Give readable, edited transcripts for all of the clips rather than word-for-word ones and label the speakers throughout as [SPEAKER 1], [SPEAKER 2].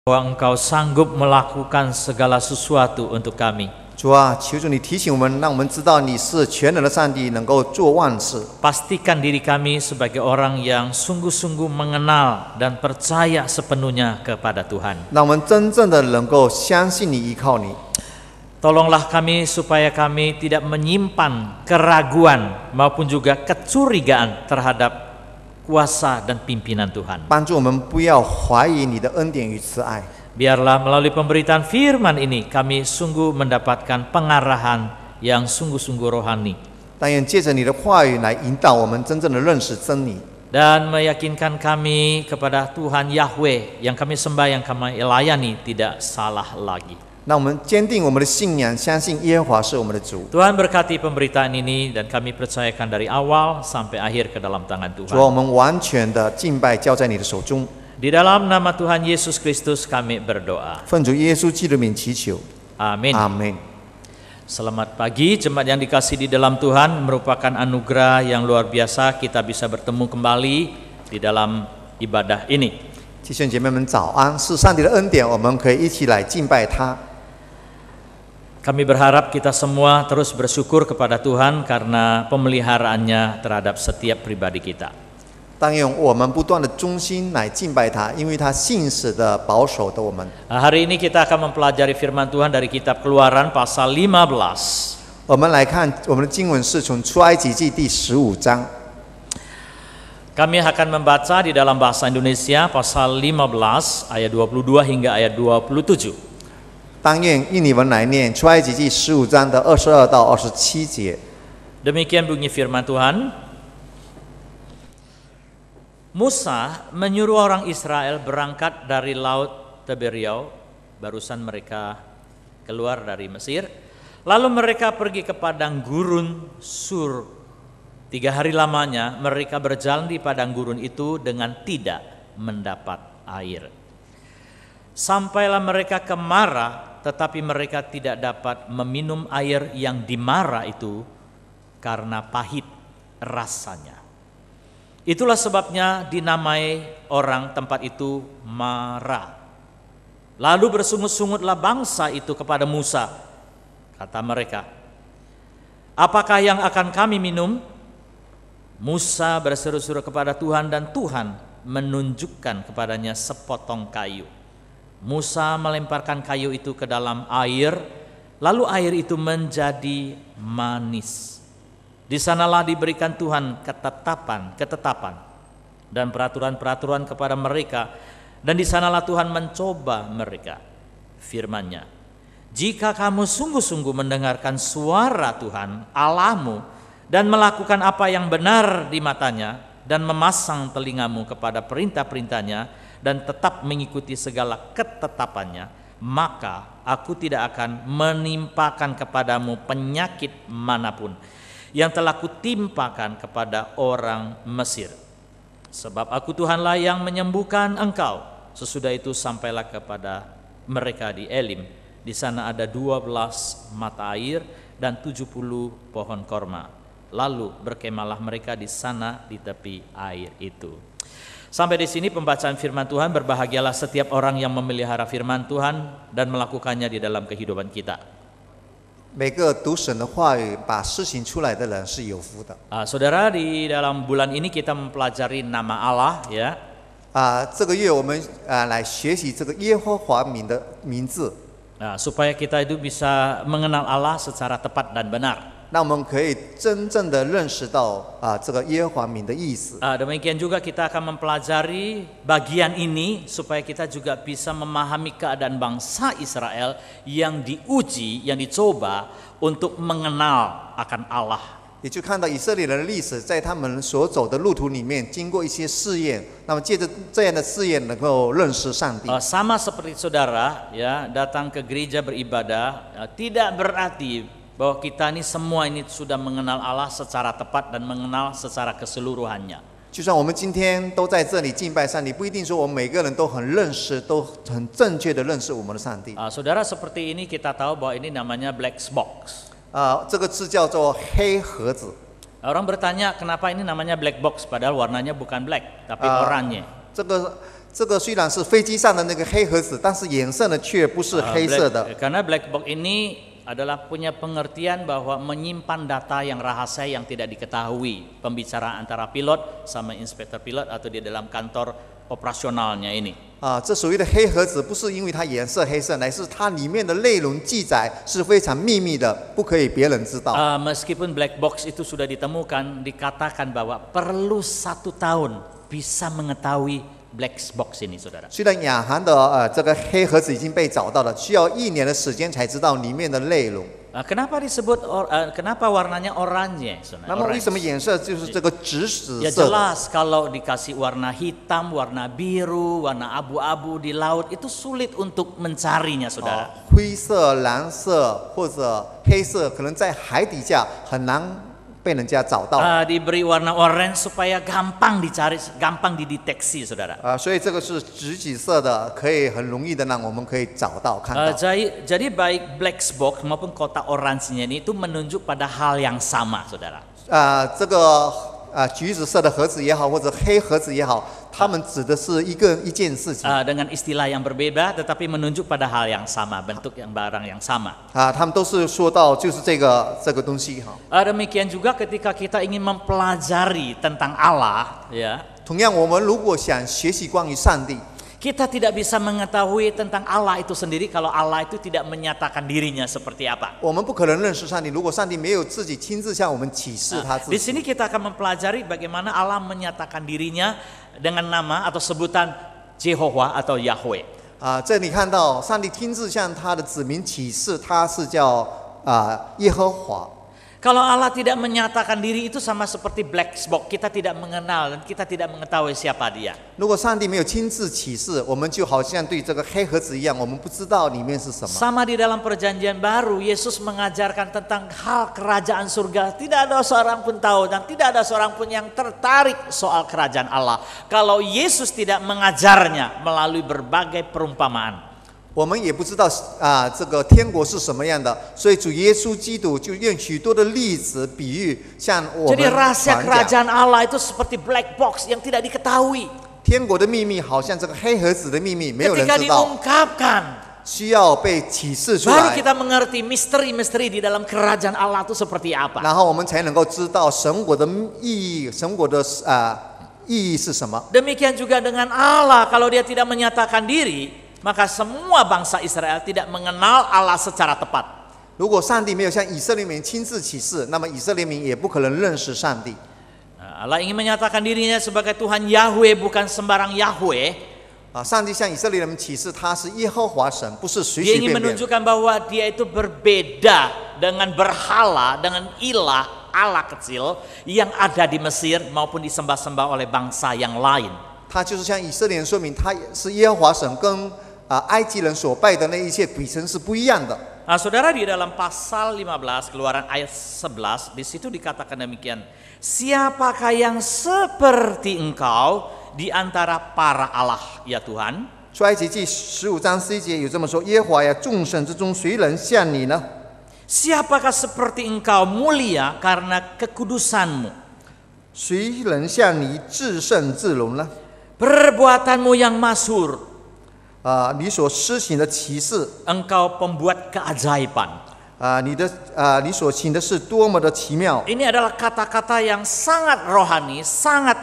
[SPEAKER 1] bahwa Engkau sanggup melakukan segala sesuatu untuk kami.
[SPEAKER 2] 主啊，求主你提醒我们，让我们知道你是全能的上帝，能够做万事。
[SPEAKER 1] Pastikan diri kami sebagai orang yang sungguh-sungguh mengenal dan percaya sepenuhnya kepada Tuhan.
[SPEAKER 2] 让我们真正的能够相信你、依靠你。
[SPEAKER 1] Tolonglah kami supaya kami tidak menyimpan keraguan maupun juga kecurigaan terhadap kuasa dan pimpinan Tuhan.
[SPEAKER 2] 帮助我们不要怀疑你的恩典与慈爱。
[SPEAKER 1] Biarlah melalui pemberitaan firman ini kami sungguh mendapatkan pengarahan yang sungguh-sungguh rohani.
[SPEAKER 2] 但愿借着你的话语来引导我们真正的认识真理，
[SPEAKER 1] Dan meyakinkan kami kepada Tuhan Yahweh yang kami sembah, yang kami layani tidak salah lagi.
[SPEAKER 2] 让我们坚定我们的信仰，相信耶和华是我们的主。
[SPEAKER 1] Tuhan berkati pemberitaan ini dan kami percayakan dari awal sampai akhir ke dalam tangan
[SPEAKER 2] 主啊，
[SPEAKER 1] Tuhan.
[SPEAKER 2] 我们完全的敬拜交在你的手中。
[SPEAKER 1] Di dalam nama Tuhan Yesus Kristus kami berdoa.
[SPEAKER 2] 奉主耶稣基督的名祈求，
[SPEAKER 1] Amin.
[SPEAKER 2] 阿门。
[SPEAKER 1] Selamat pagi jemaat yang dikasih di dalam Tuhan. Merupakan anugerah yang luar biasa kita bisa bertemu kembali di dalam ibadah ini.
[SPEAKER 2] 弟兄姐妹们早安，是上帝的恩典，我们可以一起来敬拜他。
[SPEAKER 1] Kami berharap kita semua terus bersyukur kepada Tuhan karena pemeliharaannya terhadap setiap pribadi kita.
[SPEAKER 2] 但愿我们不断的忠心来敬拜他，因为他信实的保守的我们。
[SPEAKER 1] Hari ini kita akan mempelajari firman Tuhan dari kitab Keluaran pasal 15.
[SPEAKER 2] 我们来看我们的经文是从出埃及记第15章。
[SPEAKER 1] Kami akan membaca di dalam bahasa Indonesia pasal 15 ayat 22 hingga ayat 27.
[SPEAKER 2] 但愿印尼文来念出埃及记15章的22到27节。
[SPEAKER 1] Demikian bunyi firman Tuhan. Musa menyuruh orang Israel berangkat dari laut Tiberias, barusan mereka keluar dari Mesir. Lalu mereka pergi ke padang gurun Sur. 3 hari lamanya mereka berjalan di padang gurun itu dengan tidak mendapat air. Sampailah mereka ke Mara, tetapi mereka tidak dapat meminum air yang di Mara itu karena pahit rasanya. Itulah sebabnya dinamai orang tempat itu Mara. Lalu bersungut-sungutlah bangsa itu kepada Musa. Kata mereka, apakah yang akan kami minum? Musa berseru-seru kepada Tuhan dan Tuhan menunjukkan kepadanya sepotong kayu. Musa melemparkan kayu itu ke dalam air, lalu air itu menjadi manis. Di sanalah diberikan Tuhan ketetapan dan peraturan-peraturan kepada mereka, dan di sanalah Tuhan mencoba mereka. Firman-Nya, jika kamu sungguh-sungguh mendengarkan suara Tuhan Allahmu dan melakukan apa yang benar di matanya dan memasang telingamu kepada perintah-perintahnya dan tetap mengikuti segala ketetapannya, maka aku tidak akan menimpakan kepadamu penyakit manapun yang telah kutimpakan kepada orang Mesir. Sebab aku Tuhanlah yang menyembuhkan engkau. Sesudah itu sampailah kepada mereka di Elim. Di sana ada 12 mata air dan 70 pohon korma. Lalu berkemalah mereka di sana di tepi air itu. Sampai di sini pembacaan firman Tuhan. Berbahagialah setiap orang yang memelihara firman Tuhan dan melakukannya di dalam kehidupan kita.
[SPEAKER 2] 每个读神的话语、把事情出来的人是有福的。
[SPEAKER 1] Saudara, di dalam bulan ini kita mempelajari nama Allah, ya.
[SPEAKER 2] 这个月我们来学习这个耶和华的名字，
[SPEAKER 1] Supaya kita itu bisa mengenal Allah secara tepat dan benar.
[SPEAKER 2] 让我们可以真正的认识到这个耶和华名的意思。
[SPEAKER 1] Demikian juga kita akan mempelajari bagian ini supaya kita juga bisa memahami keadaan bangsa Israel yang diuji, yang dicoba untuk mengenal akan Allah.
[SPEAKER 2] 也就看到以色列人的历史，在他们所走的路途里面，经过一些试验，那么借着这样的试验，能够认识上帝。
[SPEAKER 1] Sama seperti saudara, ya, datang ke gereja beribadah, tidak berarti bahwa kita ini semua ini sudah mengenal Allah secara tepat dan mengenal secara keseluruhannya.
[SPEAKER 2] 就算我们今天都在这里敬拜上帝，不一定说我们每个人都很认识，都很正确的认识我们的上帝。
[SPEAKER 1] Saudara, seperti ini kita tahu bahwa ini namanya black box.
[SPEAKER 2] 这个字叫做黑盒子。
[SPEAKER 1] Orang bertanya kenapa ini namanya black box padahal warnanya bukan black tapi oranye.
[SPEAKER 2] 这个这个虽然是飞机上的那个黑盒子，但是颜色呢却不是黑色的。
[SPEAKER 1] Karena black box ini adalah punya pengertian bahwa menyimpan data yang rahasia yang tidak diketahui pembicaraan antara pilot sama inspektur pilot atau di dalam kantor operasionalnya ini.
[SPEAKER 2] 这所谓的黑盒子不是因为它颜色黑色，乃是它里面的内容记载是非常秘密的，不可以别人知道。
[SPEAKER 1] Meskipun black box itu sudah ditemukan, dikatakan bahwa perlu 1 tahun bisa mengetahui black box ini, saudara.
[SPEAKER 2] 虽然亚航的这个黑盒子已经被找到了，需要1年的时间才知道里面的内容。
[SPEAKER 1] Kenapa disebut kenapa warnanya oranye?
[SPEAKER 2] 那么为什么颜色就是这个紫色
[SPEAKER 1] Ya jelas kalau dikasih warna hitam, warna biru, warna abu-abu di laut itu sulit untuk mencarinya, saudara.
[SPEAKER 2] 灰色、蓝色或者黑色，可能在海底下很难被人家找到。
[SPEAKER 1] Diberi warna orange supaya gampang dicari, gampang dideteksi, saudara.
[SPEAKER 2] 所以这个是紫色的，可以很容易的让我们可以找到看到。
[SPEAKER 1] Jadi baik black box maupun kotak orange-nya ini itu menunjuk pada hal yang sama, saudara.
[SPEAKER 2] 这个橘子色的盒子也好，或者黑盒子也好，它们指的是一件事情。
[SPEAKER 1] Dengan istilah yang berbeda, tetapi menunjuk pada hal yang sama, bentuk yang barang yang sama.
[SPEAKER 2] 他们都是说到就是这个东西哈。
[SPEAKER 1] Demikian juga ketika kita ingin mempelajari tentang Allah, ya.
[SPEAKER 2] 同样，我们如果想学习关于上帝，
[SPEAKER 1] Kita tidak bisa mengetahui tentang Allah itu sendiri kalau Allah itu tidak menyatakan dirinya seperti apa.
[SPEAKER 2] 我们不可能认识上帝，如果上帝没有自己亲自向我们启示他自
[SPEAKER 1] Di
[SPEAKER 2] 己。
[SPEAKER 1] sini kita akan mempelajari bagaimana Allah menyatakan dirinya dengan nama atau sebutan Jehovah atau Yahweh.
[SPEAKER 2] 这里看到上帝亲自向他的子民启示，他是叫耶和华。
[SPEAKER 1] Kalau Allah tidak menyatakan diri itu sama seperti black box, kita tidak mengenal dan kita tidak mengetahui siapa dia.
[SPEAKER 2] 如果上帝没有亲自启示，我们就好像对这个黑盒子一样，我们不知道里面是什么。
[SPEAKER 1] Sama di dalam perjanjian baru, Yesus mengajarkan tentang hal kerajaan surga. Tidak ada seorang pun tahu dan tidak ada seorang pun yang tertarik soal kerajaan Allah. Kalau Yesus tidak mengajarnya melalui berbagai perumpamaan.
[SPEAKER 2] 我们也不知道这个天国是什么样的，所以主耶稣基督就用许多的例子、比喻向我们
[SPEAKER 1] Jadi rahasia
[SPEAKER 2] 传讲。
[SPEAKER 1] kerajaan Allah itu seperti black box yang tidak diketahui.
[SPEAKER 2] 天国的秘密好像这个黑盒子的秘密，没有人
[SPEAKER 1] Ketika
[SPEAKER 2] 知道，
[SPEAKER 1] diungkapkan,
[SPEAKER 2] 需要被启示出
[SPEAKER 1] baru
[SPEAKER 2] 来，
[SPEAKER 1] kita mengerti misteri-misteri di dalam kerajaan Allah itu seperti apa.
[SPEAKER 2] 然后我们才能够知道神国的意义，神国的意义是什么。
[SPEAKER 1] Demikian juga dengan Allah, kalau dia tidak menyatakan diri, maka semua bangsa Israel tidak mengenal Allah secara tepat.
[SPEAKER 2] 如果上帝没有向以色列民亲自启示，那么以色列民也不可能认识上帝。
[SPEAKER 1] Allah ingin menyatakan dirinya sebagai Tuhan Yahweh, bukan sembarang Yahweh.
[SPEAKER 2] 上帝向以色列人起誓，他是耶和华神，不是随
[SPEAKER 1] Dia
[SPEAKER 2] 随
[SPEAKER 1] ingin
[SPEAKER 2] 便便。
[SPEAKER 1] menunjukkan bahwa dia itu berbeda dengan berhala, dengan ilah, Allah kecil yang ada di Mesir maupun disembah-sembah oleh bangsa yang lain.
[SPEAKER 2] 他就是向以色列人说明，他是耶和华神，跟埃及人所拜的那一切鬼神是不一样的。
[SPEAKER 1] Nah, saudara, di dalam pasal 15 Keluaran ayat 11 di situ dikatakan demikian. Siapakah yang seperti engkau di antara para Allah, ya Tuhan?
[SPEAKER 2] 出埃及记15章11节有这么说：耶和华呀，众神之中谁人像你呢？
[SPEAKER 1] Siapakah seperti engkau mulia karena kekudusanmu?
[SPEAKER 2] 谁人像你至圣至荣呢？
[SPEAKER 1] Perbuatanmu yang masyhur.
[SPEAKER 2] 你所施行的奇事，
[SPEAKER 1] Engkau pembuat keajaiban.
[SPEAKER 2] 你所行的是多么的奇妙。
[SPEAKER 1] Ini adalah kata-kata yang sangat rohani, sangat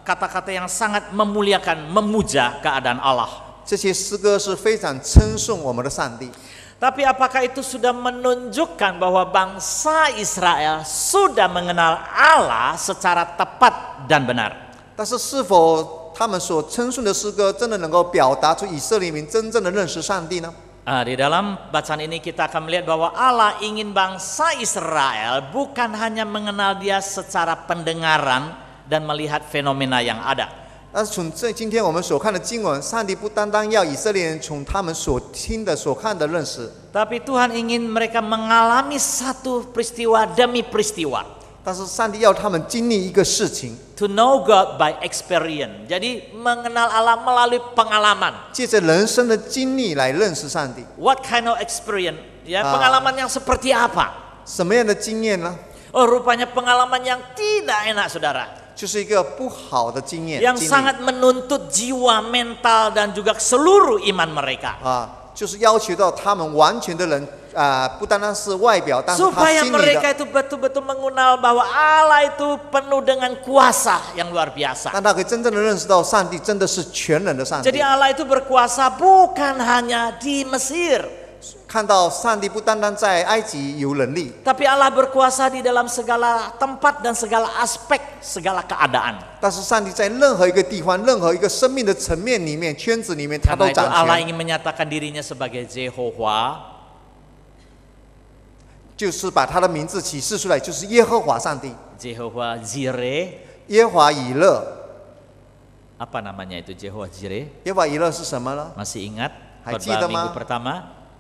[SPEAKER 1] kata-kata yang sangat memuliakan, memuja keadaan Allah.
[SPEAKER 2] 这些诗歌是非常称颂我们的上帝。
[SPEAKER 1] Tapi apakah itu sudah menunjukkan bahwa bangsa Israel sudah mengenal Allah secara tepat dan benar?
[SPEAKER 2] 但是是否他们所称颂的诗歌真的能够表达出以色列民真正的认识上帝呢？
[SPEAKER 1] Di dalam bacaan ini kita akan melihat bahwa Allah ingin bangsa Israel bukan hanya mengenal Dia secara pendengaran dan melihat fenomena yang ada.
[SPEAKER 2] 但是从今天我们所看的经文，上帝不单单要以色列人从他们所听的、所看的认识，
[SPEAKER 1] Tapi Tuhan ingin mereka mengalami satu peristiwa demi peristiwa.
[SPEAKER 2] 但是上帝要他们经历一个事情，
[SPEAKER 1] To know God by experience. Jadi mengenal Allah melalui pengalaman.
[SPEAKER 2] 借着人生的经历来认识上帝。
[SPEAKER 1] What kind of experience? Ya, pengalaman yang seperti apa?
[SPEAKER 2] 什么样的经验呢？
[SPEAKER 1] Oh, rupanya pengalaman yang tidak enak, saudara.
[SPEAKER 2] 就是一个不好的经验
[SPEAKER 1] yang
[SPEAKER 2] 经历
[SPEAKER 1] sangat menuntut jiwa, mental dan juga seluruh iman mereka.
[SPEAKER 2] 就是要求到他们完全的人不单单是外表，但是他
[SPEAKER 1] Supaya
[SPEAKER 2] 心里
[SPEAKER 1] mereka
[SPEAKER 2] 的，
[SPEAKER 1] itu betul-betul mengenal bahwa Allah itu penuh dengan kuasa yang luar biasa.
[SPEAKER 2] 让他可以真正的认识到上帝真的是全能的上帝
[SPEAKER 1] Jadi。Allah itu berkuasa bukan hanya di Mesir,
[SPEAKER 2] 看到上帝不单单在埃及有能力，
[SPEAKER 1] tapi Allah berkuasa di dalam segala tempat dan segala aspek, segala keadaan.
[SPEAKER 2] 但是上帝在任何一个地方、任何一个生命的层面里面、圈子里面，他
[SPEAKER 1] Karena
[SPEAKER 2] 都
[SPEAKER 1] itu
[SPEAKER 2] 掌
[SPEAKER 1] Allah
[SPEAKER 2] 权。
[SPEAKER 1] ingin menyatakan dirinya sebagai Jehovah,
[SPEAKER 2] 就是把他的名字启示出来，就是耶和华上帝，
[SPEAKER 1] Jehovah Jireh.
[SPEAKER 2] 耶和华以勒。
[SPEAKER 1] Apa namanya itu Jehovah Jireh?
[SPEAKER 2] 耶和华以勒是什么呢？
[SPEAKER 1] Masih ingat?
[SPEAKER 2] Haji
[SPEAKER 1] Khotbah
[SPEAKER 2] dah,
[SPEAKER 1] minggu
[SPEAKER 2] Ma.
[SPEAKER 1] pertama,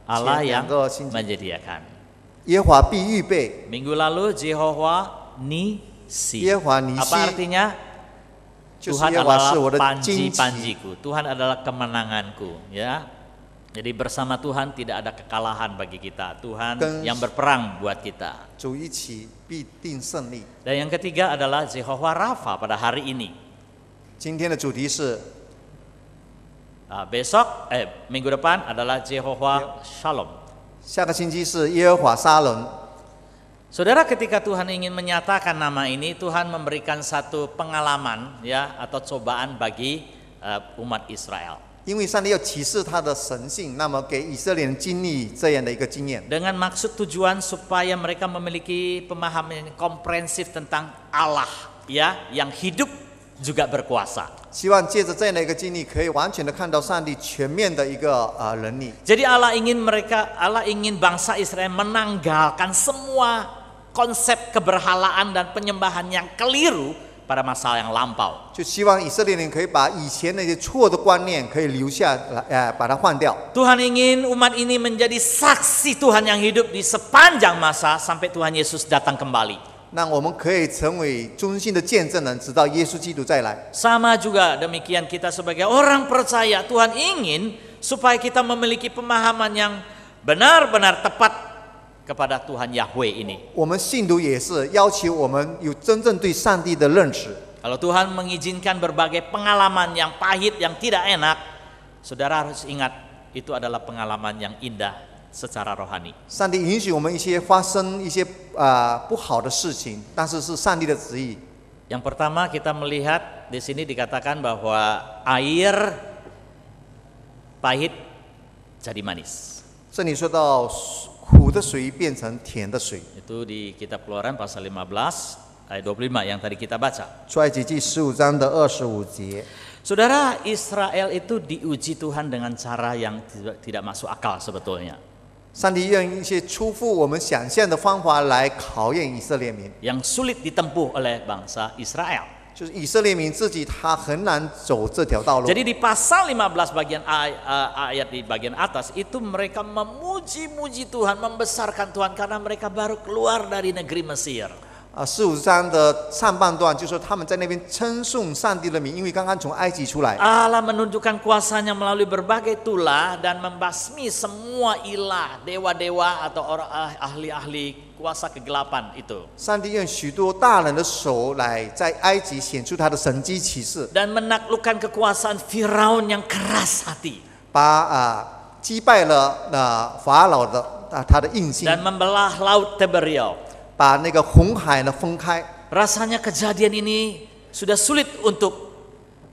[SPEAKER 1] Allah yang
[SPEAKER 2] Siang,
[SPEAKER 1] menyediakan.
[SPEAKER 2] 耶和华必预备，
[SPEAKER 1] Minggu lalu Jehovah Nisi.
[SPEAKER 2] 耶和华尼西
[SPEAKER 1] Apa artinya?
[SPEAKER 2] 就是
[SPEAKER 1] Tuhan
[SPEAKER 2] 耶和华是
[SPEAKER 1] adalah
[SPEAKER 2] 我的荆棘。
[SPEAKER 1] panji-panjiku. Tuhan adalah kemenanganku, ya. Jadi bersama Tuhan tidak ada kekalahan bagi kita. Tuhan yang berperang buat kita.
[SPEAKER 2] 主一起必定胜利。
[SPEAKER 1] Dan yang ketiga adalah Jehovah Rafa pada hari ini.
[SPEAKER 2] 今天的主题是
[SPEAKER 1] Minggu depan adalah Jehovah Shalom.
[SPEAKER 2] 下个星期是耶和华沙龙。
[SPEAKER 1] Saudara, ketika Tuhan ingin menyatakan nama ini, Tuhan memberikan satu pengalaman, ya, atau cobaan bagi umat Israel.
[SPEAKER 2] 因为上帝要启示他的神性，那么给以色列人经历这样的一个经验，
[SPEAKER 1] Dengan maksud tujuan supaya mereka memiliki pemahaman yang komprehensif tentang Allah, ya, yang hidup juga berkuasa.
[SPEAKER 2] 希望借着这样的一个经历，可以完全的看到上帝全面的一个能力。
[SPEAKER 1] Jadi Allah ingin bangsa Israel menanggalkan semua konsep keberhalaan dan penyembahan yang keliru pada masa yang lampau.
[SPEAKER 2] 就希望以色列人可以把以前那些错的观念可以留下来，把它换掉。
[SPEAKER 1] Tuhan ingin umat ini menjadi saksi Tuhan yang hidup di sepanjang masa sampai Tuhan Yesus datang kembali.
[SPEAKER 2] 让我们可以成为忠心的见证人，直到耶稣基督再来。
[SPEAKER 1] Sama juga demikian kita sebagai orang percaya, Tuhan ingin supaya kita memiliki pemahaman yang benar-benar tepat kepada Tuhan Yahweh ini.
[SPEAKER 2] 我们信徒也是要求我们有真正对上帝的认识。
[SPEAKER 1] Kalau Tuhan mengizinkan berbagai pengalaman yang pahit, yang tidak enak, saudara harus ingat itu adalah pengalaman yang indah secara rohani.
[SPEAKER 2] 上帝允许我们发生一些不好的事情，但是是上帝的旨意。
[SPEAKER 1] Yang pertama kita melihat di sini dikatakan bahwa air pahit jadi manis.
[SPEAKER 2] 这里说到苦的水变成甜的水，
[SPEAKER 1] Itu di kitab Keluaran pasal 15 ayat 25 yang tadi kita baca.
[SPEAKER 2] 出埃及记15章的25节。
[SPEAKER 1] Saudara, Israel itu diuji Tuhan dengan cara yang tidak masuk akal sebetulnya.
[SPEAKER 2] 上帝用一些出乎我们想象的方法来考验以色列民，
[SPEAKER 1] Yang sulit ditempuh oleh bangsa Israel.
[SPEAKER 2] 就是以色列民自己他很难走这条道路。
[SPEAKER 1] Jadi di pasal 15 bagian ayat di bagian atas itu mereka memuji-muji Tuhan, membesarkan Tuhan karena mereka baru keluar dari negeri Mesir.
[SPEAKER 2] 15章的上半段就说他们在那边称颂上帝的名，因为刚刚从埃及出来。
[SPEAKER 1] Allah menunjukkan kuasanya melalui berbagai tulah dan membasmi semua ilah, dewa-dewa atau orang ahli-ahli kuasa kegelapan itu.
[SPEAKER 2] 上帝用许多大人的手来在埃及显出他的神迹奇事，
[SPEAKER 1] Dan menaklukkan kekuasaan Firaun yang keras hati.
[SPEAKER 2] 把击败了法老的他的硬性，
[SPEAKER 1] Dan membelah laut Tiberias.
[SPEAKER 2] 把那个红海呢分开。
[SPEAKER 1] Rasanya kejadian ini sudah sulit untuk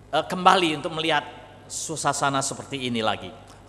[SPEAKER 1] kembali untuk melihat suasana seperti ini lagi.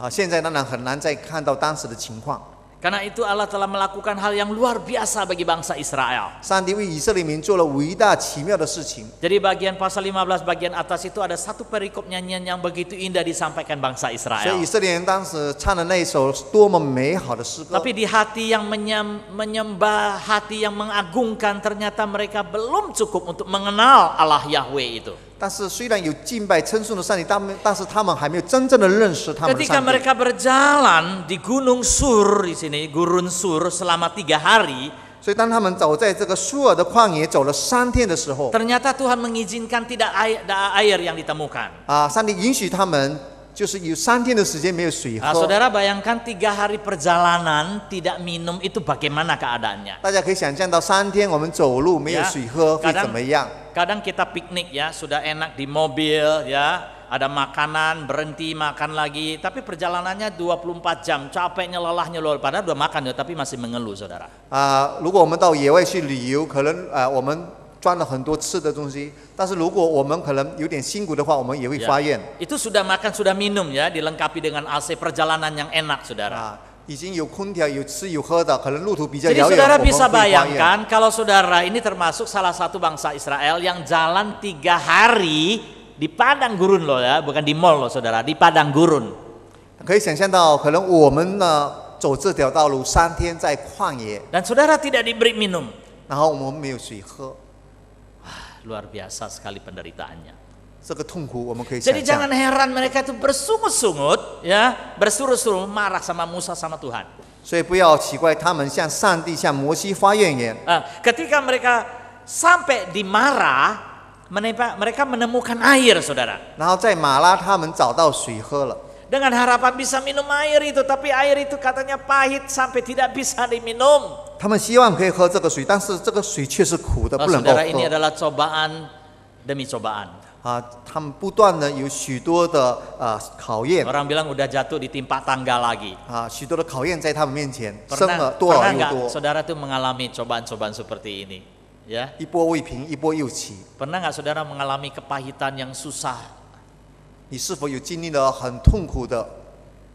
[SPEAKER 2] 现在当然很难再看到当时的情况。
[SPEAKER 1] Karena itu Allah telah melakukan hal yang luar biasa bagi bangsa Israel.
[SPEAKER 2] 上帝为以色列民做了伟大奇妙的事情。
[SPEAKER 1] Jadi bagian pasal 15 bagian atas itu ada satu perikop nyanyian yang begitu indah disampaikan bangsa
[SPEAKER 2] 所以
[SPEAKER 1] Israel.
[SPEAKER 2] 以色列人当时唱的那一首多么美好的诗歌。
[SPEAKER 1] Tapi di hati yang menyembah, hati yang mengagungkan, ternyata mereka belum cukup untuk mengenal Allah Yahweh itu.
[SPEAKER 2] 但是虽然有敬拜称颂的上帝，但是他们还没有真正的认识他们的
[SPEAKER 1] Ketika
[SPEAKER 2] 上帝。
[SPEAKER 1] mereka berjalan di Gunung Sur di sini, Gurun Sur selama 3 hari,
[SPEAKER 2] 所以当他们走在这个苏尔的旷野走了3天的时候，
[SPEAKER 1] ternyata Tuhan mengizinkan tidak ada air yang ditemukan.
[SPEAKER 2] 上帝允许他们就是有3天的时间没有水
[SPEAKER 1] Nah,
[SPEAKER 2] 喝。
[SPEAKER 1] saudara bayangkan 3 hari perjalanan tidak minum itu bagaimana keadaannya?
[SPEAKER 2] 大家可以想象到3天我们走路没有水喝会怎么样？
[SPEAKER 1] Kadang kita piknik ya, sudah enak di mobil ya, ada makanan, berhenti makan lagi, tapi perjalanannya 24 jam, capeknya lelahnya loh, padahal udah makan ya, tapi masih mengeluh saudara.
[SPEAKER 2] 如果我们到野外去旅游，可能我们装了很多吃的东西，但是如果我们可能有点辛苦的话，我们也会发愿。
[SPEAKER 1] Itu sudah makan, sudah minum ya, dilengkapi dengan AC, perjalanan yang enak saudara.
[SPEAKER 2] 已经有空调、有吃有喝的，可能路途比较
[SPEAKER 1] Jadi
[SPEAKER 2] 遥远，
[SPEAKER 1] saudara
[SPEAKER 2] 我们
[SPEAKER 1] bisa
[SPEAKER 2] 会发愿。
[SPEAKER 1] bayangkan kalau saudara ini termasuk salah satu bangsa Israel yang jalan 3 hari di padang gurun loh ya, bukan di mall loh saudara, di padang gurun.
[SPEAKER 2] 可以想象到，可能我们呢走这条道路3天在旷野，
[SPEAKER 1] Dan saudara tidak diberi minum.
[SPEAKER 2] 然后我们没有水喝，
[SPEAKER 1] Luar biasa sekali penderitaannya.
[SPEAKER 2] 这个痛苦我们可以想
[SPEAKER 1] Jadi
[SPEAKER 2] 象。
[SPEAKER 1] jangan heran mereka itu bersungut-sungut ya, bersuruh-suruh marah sama Musa sama Tuhan.
[SPEAKER 2] 所以不要奇怪，他们向上帝、向摩西发怨言。
[SPEAKER 1] Ketika mereka sampai di Mara, mereka menemukan air, saudara.
[SPEAKER 2] 然后在马拉，他们找到水喝了，
[SPEAKER 1] Dengan harapan bisa minum air itu, tapi air itu katanya pahit sampai tidak bisa diminum.
[SPEAKER 2] 他们希望可以喝这个水，但是这个水却是苦的，不能够
[SPEAKER 1] Saudara, ini
[SPEAKER 2] 喝。
[SPEAKER 1] adalah cobaan demi cobaan.
[SPEAKER 2] 他们不断的有许多的考验，
[SPEAKER 1] Orang bilang udah jatuh ditimpa tangga lagi.
[SPEAKER 2] 许多的考验在他们面前，生了
[SPEAKER 1] Pernah
[SPEAKER 2] 多少
[SPEAKER 1] nggak
[SPEAKER 2] 又多，
[SPEAKER 1] saudara tuh mengalami cobaan-cobaan seperti ini? Ya,
[SPEAKER 2] 一波未平，一波又起。
[SPEAKER 1] pernah nggak saudara mengalami kepahitan yang susah?
[SPEAKER 2] 你是否有经历了很痛苦的？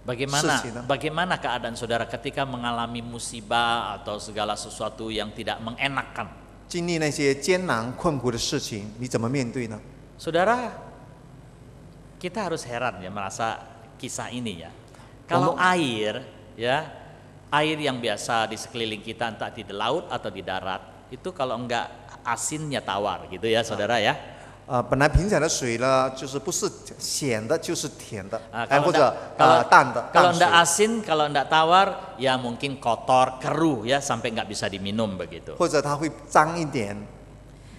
[SPEAKER 1] Bagaimana
[SPEAKER 2] 事情呢？
[SPEAKER 1] bagaimana keadaan saudara ketika mengalami musibah atau segala sesuatu yang tidak mengenakan?
[SPEAKER 2] 经历那些艰难困苦的事情，你怎么面对呢？
[SPEAKER 1] Saudara, kita harus heran ya merasa kisah ini ya. Kalau air ya, air yang biasa di sekeliling kita entah di laut atau di darat, itu kalau enggak asinnya tawar gitu ya saudara ya.
[SPEAKER 2] 本来平常的水呢，就是不是咸的，就是甜的，
[SPEAKER 1] Kalau
[SPEAKER 2] 或者
[SPEAKER 1] enggak,
[SPEAKER 2] 淡的
[SPEAKER 1] kalau
[SPEAKER 2] 淡
[SPEAKER 1] enggak
[SPEAKER 2] 水，
[SPEAKER 1] asin, kalau enggak tawar, ya mungkin kotor, keruh ya sampai enggak bisa diminum begitu.
[SPEAKER 2] 或者它会脏一点，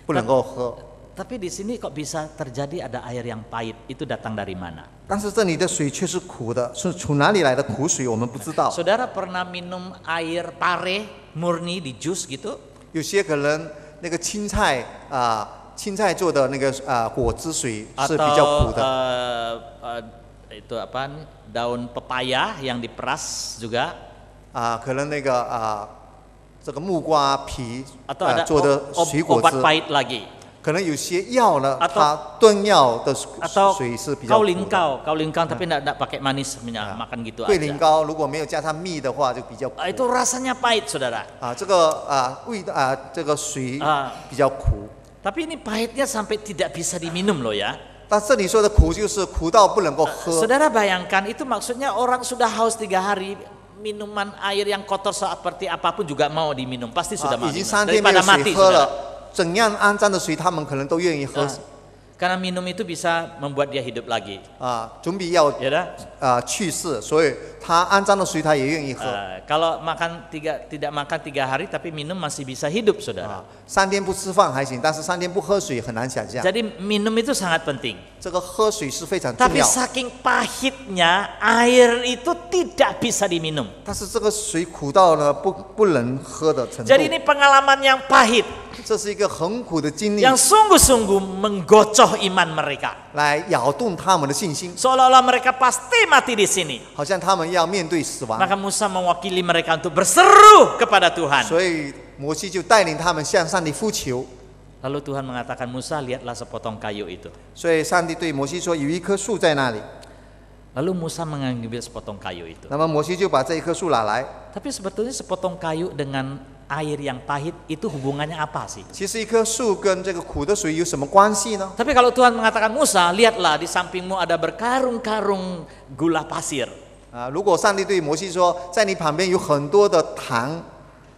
[SPEAKER 2] 不能够喝。
[SPEAKER 1] Tapi di sini kok bisa terjadi ada air yang pahit? Itu datang dari mana?
[SPEAKER 2] 但是这里的水却是苦的，是从哪里来的苦水我们不知道。
[SPEAKER 1] Saudara pernah minum air pare murni di jus gitu?
[SPEAKER 2] 有些可能那个青菜青菜做的那个果汁水是比较苦
[SPEAKER 1] Atau
[SPEAKER 2] 的，
[SPEAKER 1] itu apa? Daun pepaya yang diperas juga?
[SPEAKER 2] 可能那个这个木瓜皮
[SPEAKER 1] Atau ada
[SPEAKER 2] 做的水果
[SPEAKER 1] obat
[SPEAKER 2] 汁。
[SPEAKER 1] pahit lagi?
[SPEAKER 2] 可能有些药呢，
[SPEAKER 1] Atau-
[SPEAKER 2] 它炖药的
[SPEAKER 1] Atau
[SPEAKER 2] 水是比较
[SPEAKER 1] kau
[SPEAKER 2] 苦的。
[SPEAKER 1] lingkau tapi enggak pakai manis makan gitu
[SPEAKER 2] 桂林
[SPEAKER 1] aja.
[SPEAKER 2] 糕如果没有加上蜜的话，就比较苦。
[SPEAKER 1] Itu rasanya pahit saudara.
[SPEAKER 2] 这个这个水比较苦。
[SPEAKER 1] Tapi ini pahitnya sampai tidak bisa diminum loh ya.
[SPEAKER 2] 但这里说的苦就是苦到不能够喝。
[SPEAKER 1] Saudara bayangkan itu maksudnya orang sudah haus 3 hari, minuman air yang kotor seperti apapun juga mau diminum, pasti sudah mau
[SPEAKER 2] 已经
[SPEAKER 1] diminum
[SPEAKER 2] 3天没
[SPEAKER 1] daripada
[SPEAKER 2] 有水
[SPEAKER 1] mati
[SPEAKER 2] 喝
[SPEAKER 1] saudara.
[SPEAKER 2] 了，怎样肮脏的水他们可能都愿意喝。
[SPEAKER 1] Karena minum itu bisa membuat dia hidup lagi.
[SPEAKER 2] 准备要
[SPEAKER 1] Ya dah.
[SPEAKER 2] 去世，所以他肮脏的水他也愿意喝。
[SPEAKER 1] Kalau tidak makan 3 hari tapi minum masih bisa hidup saudara.
[SPEAKER 2] 3天不吃饭还行，但是3天不喝水很难想象。
[SPEAKER 1] Jadi minum itu sangat penting.
[SPEAKER 2] 这个喝水是非常重
[SPEAKER 1] Tapi
[SPEAKER 2] 要，
[SPEAKER 1] saking pahitnya air itu tidak bisa diminum.
[SPEAKER 2] 但是这个水苦到呢不能喝的程度。
[SPEAKER 1] Jadi ini pengalaman yang pahit
[SPEAKER 2] 这是一个很苦的经历，
[SPEAKER 1] yang sungguh-sungguh menggocoh iman mereka.
[SPEAKER 2] 来摇动他们的信心，
[SPEAKER 1] Seolah-olah mereka pasti mati di sini.
[SPEAKER 2] 好像他们要面对死亡。
[SPEAKER 1] Maka Musa mewakili mereka untuk berseru kepada Tuhan.
[SPEAKER 2] 所以摩西就带领他们向上帝呼求。
[SPEAKER 1] Lalu Tuhan mengatakan, Musa lihatlah sepotong kayu itu.
[SPEAKER 2] 所以上帝对摩西说：“有一棵树在那里。
[SPEAKER 1] Lalu Musa mengambil sepotong kayu itu. ”
[SPEAKER 2] 那么摩西就把这一棵树拿来。
[SPEAKER 1] Tapi sebetulnya sepotong kayu dengan air yang pahit itu hubungannya apa sih?
[SPEAKER 2] 其实一棵树跟这个苦的水有什么关系呢？
[SPEAKER 1] Tapi kalau Tuhan mengatakan Musa, lihatlah di sampingmu ada berkarung-karung gula pasir.
[SPEAKER 2] 如果上帝对摩西说，在你旁边有很多的糖，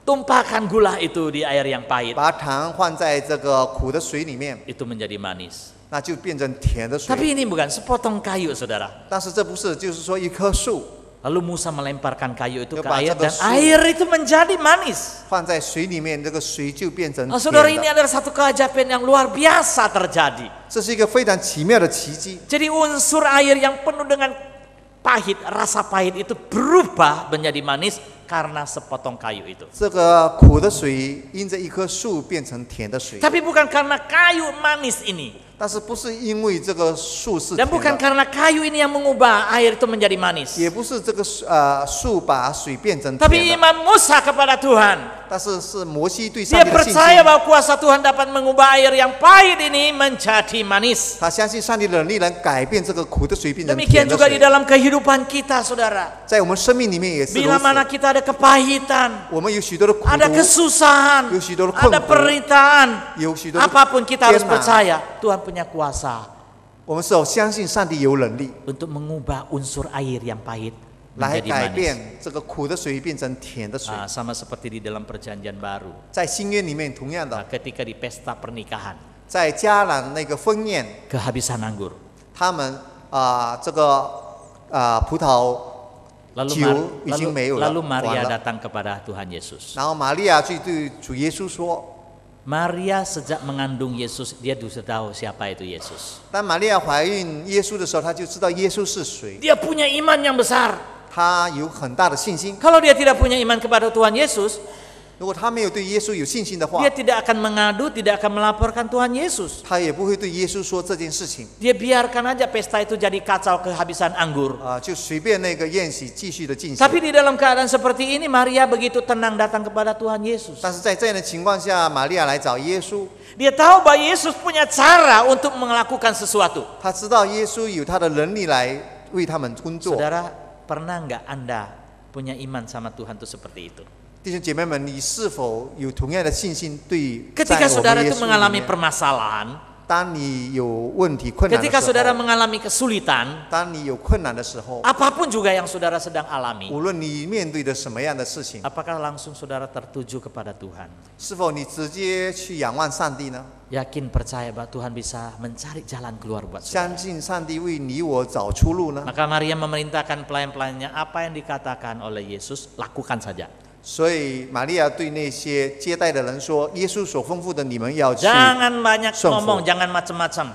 [SPEAKER 1] Tumpahkan gula itu di air yang pahit.
[SPEAKER 2] 把糖放在这个苦的水里面，
[SPEAKER 1] Itu menjadi manis.
[SPEAKER 2] 那就变成甜的水。
[SPEAKER 1] Tapi ini bukan sepotong kayu, saudara.
[SPEAKER 2] 但是这不是，就是说一棵树
[SPEAKER 1] Lalu Musa melemparkan kayu itu ke
[SPEAKER 2] Coba
[SPEAKER 1] air dan
[SPEAKER 2] coba
[SPEAKER 1] air itu menjadi manis.
[SPEAKER 2] 放在水里面，这个水就变成
[SPEAKER 1] Saudara,
[SPEAKER 2] 甜
[SPEAKER 1] ini
[SPEAKER 2] 的。
[SPEAKER 1] adalah satu keajaiban yang luar biasa terjadi.
[SPEAKER 2] 这是一个非常奇妙的奇迹。
[SPEAKER 1] Jadi unsur air yang penuh dengan pahit, rasa pahit itu berubah menjadi manis karena sepotong kayu itu.
[SPEAKER 2] 这个苦的水因着一棵树变成甜的水，
[SPEAKER 1] Tapi bukan karena kayu manis ini.
[SPEAKER 2] 但是不是因为这个树是
[SPEAKER 1] Dan
[SPEAKER 2] 甜
[SPEAKER 1] bukan
[SPEAKER 2] 的，
[SPEAKER 1] karena kayu ini yang mengubah air itu menjadi manis.
[SPEAKER 2] 也不是这个树把水变成
[SPEAKER 1] Tapi
[SPEAKER 2] 甜的，
[SPEAKER 1] iman Musa kepada Tuhan.
[SPEAKER 2] 但是是摩西对上
[SPEAKER 1] Dia
[SPEAKER 2] 帝的信
[SPEAKER 1] percaya
[SPEAKER 2] 心，
[SPEAKER 1] bahwa kuasa Tuhan dapat mengubah air yang pahit ini menjadi manis.
[SPEAKER 2] 他相信上帝的能力能改变这个苦的水变成
[SPEAKER 1] Demikian
[SPEAKER 2] 甜的
[SPEAKER 1] juga di
[SPEAKER 2] 水。
[SPEAKER 1] dalam kehidupan kita, saudara.
[SPEAKER 2] 在我们生命里面也是如
[SPEAKER 1] Bila mana
[SPEAKER 2] 此，
[SPEAKER 1] kita ada kepahitan,
[SPEAKER 2] 我们有许多的苦
[SPEAKER 1] ada
[SPEAKER 2] 毒，
[SPEAKER 1] kesusahan,
[SPEAKER 2] 有许多的困
[SPEAKER 1] ada
[SPEAKER 2] 苦，
[SPEAKER 1] penderitaan,
[SPEAKER 2] 有许多的
[SPEAKER 1] apapun kita harus
[SPEAKER 2] 艰难，
[SPEAKER 1] percaya Tuhan punya kuasa
[SPEAKER 2] 我们是有相信上帝有能力
[SPEAKER 1] untuk mengubah unsur air yang pahit
[SPEAKER 2] 来
[SPEAKER 1] menjadi
[SPEAKER 2] 改
[SPEAKER 1] manis.
[SPEAKER 2] 变这个苦的水变成甜的水。
[SPEAKER 1] Sama seperti di dalam perjanjian baru.
[SPEAKER 2] 在新约里面，同样
[SPEAKER 1] Nah,
[SPEAKER 2] 的，
[SPEAKER 1] ketika di pesta pernikahan,
[SPEAKER 2] 在迦南那个婚宴，
[SPEAKER 1] kehabisan anggur.
[SPEAKER 2] 他们这个葡萄
[SPEAKER 1] Lalu,
[SPEAKER 2] 酒已经没有了，
[SPEAKER 1] lalu
[SPEAKER 2] 完
[SPEAKER 1] Maria
[SPEAKER 2] 了。
[SPEAKER 1] datang kepada Tuhan Yesus.
[SPEAKER 2] 然后玛利亚去对主耶稣说，
[SPEAKER 1] Maria sejak mengandung Yesus, dia sudah tahu siapa itu Yesus.
[SPEAKER 2] 当玛利亚怀孕耶稣的时候，她就知道耶稣是谁，
[SPEAKER 1] Dia punya iman yang besar.
[SPEAKER 2] 她有很大的信心。
[SPEAKER 1] Kalau dia tidak punya iman kepada Tuhan Yesus,
[SPEAKER 2] 如果她没有对耶稣有信心的话
[SPEAKER 1] dia，tidak akan mengadu, tidak akan melaporkan Tuhan Yesus.
[SPEAKER 2] 她也不会对耶稣说这件事情。
[SPEAKER 1] Dia biarkan aja pesta itu jadi kacau kehabisan anggur.
[SPEAKER 2] 就随便那个宴席继续的进行。
[SPEAKER 1] Tapi di dalam keadaan seperti ini, Maria begitu tenang datang kepada Tuhan Yesus.
[SPEAKER 2] 但是在这样的情况下，玛利亚来找耶稣，
[SPEAKER 1] Dia tahu bahwa Yesus punya cara untuk melakukan sesuatu.
[SPEAKER 2] 她知道耶稣有他的能力来为他们工作。
[SPEAKER 1] Saudara, pernah nggak Anda punya iman sama Tuhan itu seperti itu?
[SPEAKER 2] 弟兄姐妹们，你是否有同样的信心对在
[SPEAKER 1] Ketika
[SPEAKER 2] 我
[SPEAKER 1] saudara
[SPEAKER 2] 们耶
[SPEAKER 1] itu
[SPEAKER 2] 稣里
[SPEAKER 1] mengalami
[SPEAKER 2] 面？
[SPEAKER 1] permasalahan,
[SPEAKER 2] 当你有问题困难的
[SPEAKER 1] ketika
[SPEAKER 2] 时
[SPEAKER 1] saudara
[SPEAKER 2] 候，
[SPEAKER 1] mengalami kesulitan,
[SPEAKER 2] 当你有困难的时候，
[SPEAKER 1] apapun juga yang saudara sedang alami,
[SPEAKER 2] 无论你面对的什么样的事情，
[SPEAKER 1] apakah langsung saudara tertuju kepada Tuhan?
[SPEAKER 2] 是否你直接去仰望上帝呢？
[SPEAKER 1] Yakin percaya bahwa Tuhan bisa mencari jalan keluar buat saudara.
[SPEAKER 2] 相信上帝为你我找出路呢？
[SPEAKER 1] Maka Maria memerintahkan pelayan-pelayannya, apa yang dikatakan oleh Yesus, lakukan saja.
[SPEAKER 2] 所以玛利亚对那些接待的人说：“耶稣所吩咐的，你们要去
[SPEAKER 1] Jangan banyak
[SPEAKER 2] 顺服
[SPEAKER 1] ngomong, jangan macam-macam.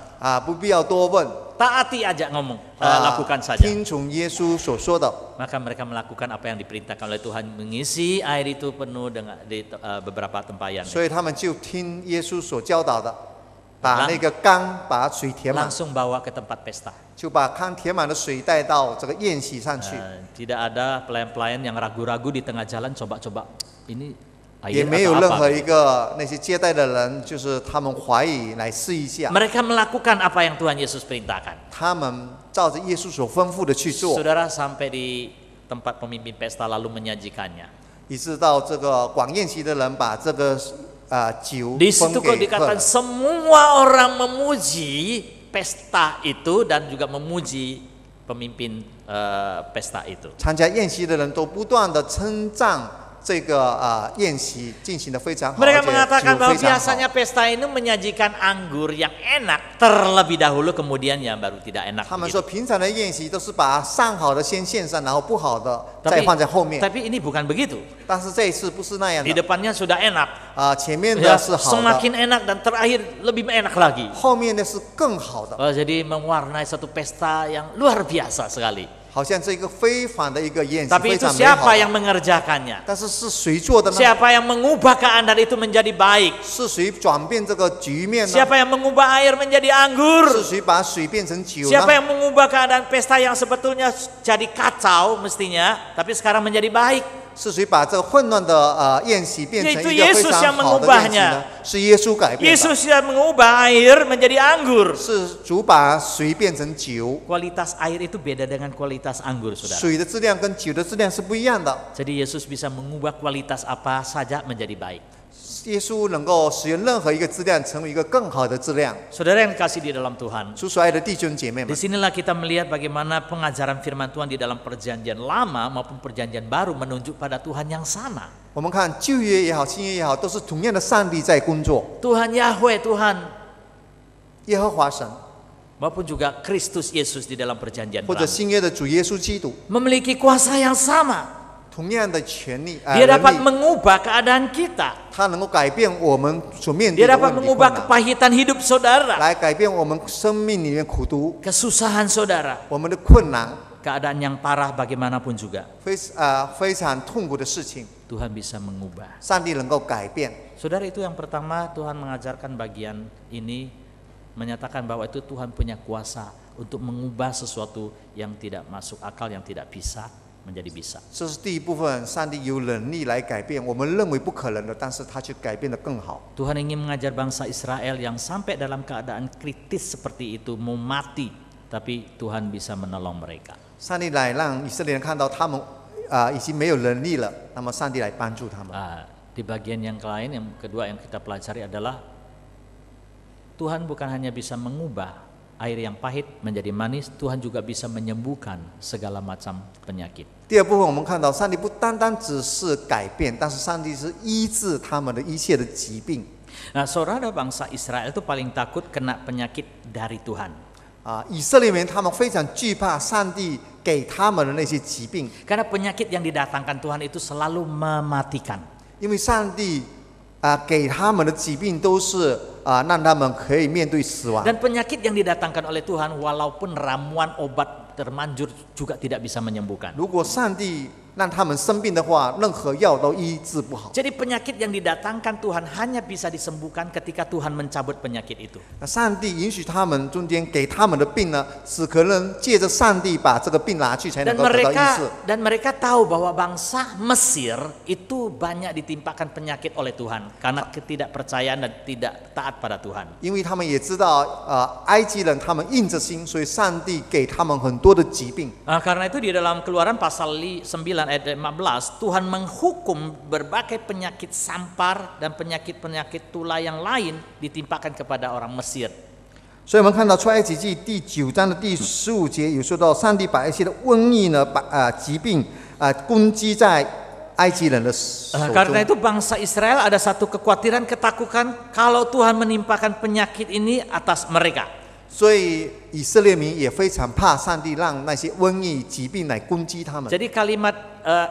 [SPEAKER 2] 不必要多问，
[SPEAKER 1] Taati aja ngomong, lakukan saja.
[SPEAKER 2] 听从耶稣所说的。”
[SPEAKER 1] Maka mereka melakukan apa yang diperintahkan oleh Tuhan, mengisi air itu penuh dengan di beberapa tempayan.
[SPEAKER 2] 所以他们就听耶稣所教导的，把那个缸把水填满，
[SPEAKER 1] Langsung bawa ke tempat pesta.
[SPEAKER 2] 就把缸填满的水带到这个宴席上去，
[SPEAKER 1] Tidak ada pelayan-pelayan yang ragu-ragu di tengah jalan coba-coba ini
[SPEAKER 2] 也
[SPEAKER 1] air
[SPEAKER 2] 没有
[SPEAKER 1] atau
[SPEAKER 2] 任
[SPEAKER 1] apa.
[SPEAKER 2] 何一个那些接待的人，就是他们怀疑来试一下，
[SPEAKER 1] Mereka melakukan apa yang Tuhan Yesus perintahkan.
[SPEAKER 2] 他们照着耶稣所吩咐的去做，
[SPEAKER 1] Saudara sampai di tempat pemimpin pesta lalu menyajikannya.
[SPEAKER 2] 以致到这个广宴席的人把这个酒
[SPEAKER 1] Di
[SPEAKER 2] 分
[SPEAKER 1] situ kok
[SPEAKER 2] 给客
[SPEAKER 1] dikatakan
[SPEAKER 2] 人。
[SPEAKER 1] semua orang memuji pesta itu dan juga memuji pemimpin pesta itu.
[SPEAKER 2] 参加宴席的人都不断的称赞这个宴席进行的非常好，而
[SPEAKER 1] Mereka
[SPEAKER 2] 且
[SPEAKER 1] mengatakan
[SPEAKER 2] 酒
[SPEAKER 1] bahwa
[SPEAKER 2] 非常好。
[SPEAKER 1] biasanya pesta ini menyajikan anggur yang enak terlebih dahulu, kemudian yang baru tidak enak.
[SPEAKER 2] 他们
[SPEAKER 1] begitu.
[SPEAKER 2] 说，平常的宴席都是把上好的先献上，然后不好的再放在后面。
[SPEAKER 1] tapi ini bukan begitu.
[SPEAKER 2] 但是这一次不是那样
[SPEAKER 1] Di
[SPEAKER 2] 的，
[SPEAKER 1] depannya sudah enak,
[SPEAKER 2] 前面
[SPEAKER 1] ya,
[SPEAKER 2] 的是好的，
[SPEAKER 1] semakin enak dan terakhir lebih enak lagi.
[SPEAKER 2] 后面的是更好的，
[SPEAKER 1] Jadi mewarnai satu pesta yang luar biasa sekali.
[SPEAKER 2] 好像这个非凡的一个宴席，
[SPEAKER 1] Tapi
[SPEAKER 2] 非
[SPEAKER 1] itu
[SPEAKER 2] 常美好
[SPEAKER 1] siapa
[SPEAKER 2] 的。
[SPEAKER 1] yang mengerjakannya?
[SPEAKER 2] 但是是谁做的呢？
[SPEAKER 1] Siapa yang mengubah keadaan itu menjadi baik?
[SPEAKER 2] 是谁转变这个局面呢？
[SPEAKER 1] Siapa yang mengubah air menjadi
[SPEAKER 2] 是
[SPEAKER 1] anggur?
[SPEAKER 2] 谁把水变成酒
[SPEAKER 1] Siapa
[SPEAKER 2] 呢？
[SPEAKER 1] yang mengubah keadaan pesta yang sebetulnya jadi kacau mestinya, tapi sekarang menjadi baik?
[SPEAKER 2] 是谁把这个混乱的宴席变成
[SPEAKER 1] Yaitu
[SPEAKER 2] 一个非
[SPEAKER 1] Yesus
[SPEAKER 2] 常
[SPEAKER 1] yang
[SPEAKER 2] 好的宴席
[SPEAKER 1] mengubahnya
[SPEAKER 2] 呢？是耶稣改变的，
[SPEAKER 1] Yesus yang mengubah air menjadi anggur.
[SPEAKER 2] 是主把水变成酒。
[SPEAKER 1] Kualitas air itu beda dengan kualitas anggur, saudara.
[SPEAKER 2] 水的质量跟酒的质量是不一样的。
[SPEAKER 1] Jadi Yesus bisa mengubah kualitas apa saja menjadi baik.
[SPEAKER 2] 耶稣能够使用任何一个质量成为一个更好的质量。
[SPEAKER 1] Saudara yang kasih di dalam Tuhan,
[SPEAKER 2] 主所爱的弟兄姐妹们，
[SPEAKER 1] disinilah kita melihat bagaimana pengajaran firman Tuhan di dalam perjanjian lama maupun perjanjian baru menunjuk pada Tuhan yang sama.
[SPEAKER 2] 我们看旧约也好，新约也好，都是同样的上帝在工作。
[SPEAKER 1] Tuhan Yahweh, Tuhan
[SPEAKER 2] 耶和华神
[SPEAKER 1] maupun juga Kristus Yesus di dalam perjanjian
[SPEAKER 2] 或者
[SPEAKER 1] baru
[SPEAKER 2] 新约的主耶稣基督，
[SPEAKER 1] memiliki kuasa yang sama.
[SPEAKER 2] 同样的权利，
[SPEAKER 1] Dia
[SPEAKER 2] 能
[SPEAKER 1] dapat
[SPEAKER 2] 力，
[SPEAKER 1] mengubah keadaan kita.
[SPEAKER 2] 他能够改变我们所面
[SPEAKER 1] Dia
[SPEAKER 2] 对的
[SPEAKER 1] dapat
[SPEAKER 2] 问题
[SPEAKER 1] mengubah
[SPEAKER 2] 困难，
[SPEAKER 1] kepahitan hidup saudara,
[SPEAKER 2] 来改变我们生命里面苦毒、
[SPEAKER 1] kesusahan saudara.
[SPEAKER 2] 我们的困难。
[SPEAKER 1] keadaan yang parah bagaimanapun juga,
[SPEAKER 2] 非常痛苦的事情，
[SPEAKER 1] Tuhan bisa mengubah.
[SPEAKER 2] 上帝能够改变。
[SPEAKER 1] Saudara, itu yang pertama Tuhan mengajarkan bagian ini, menyatakan bahwa itu Tuhan punya kuasa untuk mengubah sesuatu yang tidak masuk akal, yang tidak bisa menjadi bisa.
[SPEAKER 2] 这是第一部分，上帝有能力来改变我们认为不可能的，但是他却改变得更好。
[SPEAKER 1] Tuhan ingin mengajar bangsa Israel yang sampai dalam keadaan kritis seperti itu, mau mati, tapi Tuhan bisa menolong mereka.
[SPEAKER 2] 上帝来让以色列人看到他们已经没有能力了，那么上帝来帮助他们。
[SPEAKER 1] Di bagian yang lain, yang kedua yang kita pelajari adalah Tuhan bukan hanya bisa mengubah air yang pahit menjadi manis, Tuhan juga bisa menyembuhkan segala macam penyakit.
[SPEAKER 2] 第二部分我们看到，上帝不单单只是改变，但是上帝是医治他们的一切的疾病。
[SPEAKER 1] Nah, saudara, bangsa Israel itu paling takut kena penyakit dari Tuhan.
[SPEAKER 2] 以色列人他们非常惧怕上帝给他们的那些疾病，
[SPEAKER 1] Karena penyakit yang didatangkan Tuhan itu selalu mematikan.
[SPEAKER 2] 因为上帝给他们的疾病都是让他们可以面对死亡。
[SPEAKER 1] Dan penyakit yang didatangkan oleh Tuhan, walaupun ramuan obat termanjur juga tidak bisa menyembuhkan.
[SPEAKER 2] 如果上帝让他们生病的话，任何药都医治不好。
[SPEAKER 1] Jadi penyakit yang didatangkan Tuhan hanya bisa disembuhkan ketika Tuhan mencabut penyakit itu.
[SPEAKER 2] 那上帝允许他们中间给他们的病呢，只可能借着上帝把这个病拿去，才能
[SPEAKER 1] Dan
[SPEAKER 2] 够得到医治。
[SPEAKER 1] mereka tahu bahwa bangsa Mesir itu banyak ditimpakan penyakit oleh Tuhan karena ketidakpercayaan dan tidak taat pada Tuhan.
[SPEAKER 2] 因为他们也知道，埃及人他们硬着心，所以上帝给他们很多的疾病。
[SPEAKER 1] Karena itu di dalam Keluaran pasal 9 ayat 15, Tuhan menghukum berbagai penyakit sampar dan penyakit-penyakit tulah yang lain ditimpakan kepada orang Mesir.
[SPEAKER 2] 所以我们看到出埃及记第9章的第15节有说到，上帝把一些的瘟疫呢，把疾病攻击在埃及人的手
[SPEAKER 1] Karena
[SPEAKER 2] 中。
[SPEAKER 1] itu bangsa Israel ada satu kekhawatiran, ketakutan kalau Tuhan menimpakan penyakit ini atas mereka.
[SPEAKER 2] 所以以色列民也非常怕上帝让那些瘟疫疾病来攻击他们。
[SPEAKER 1] Jadi kalimat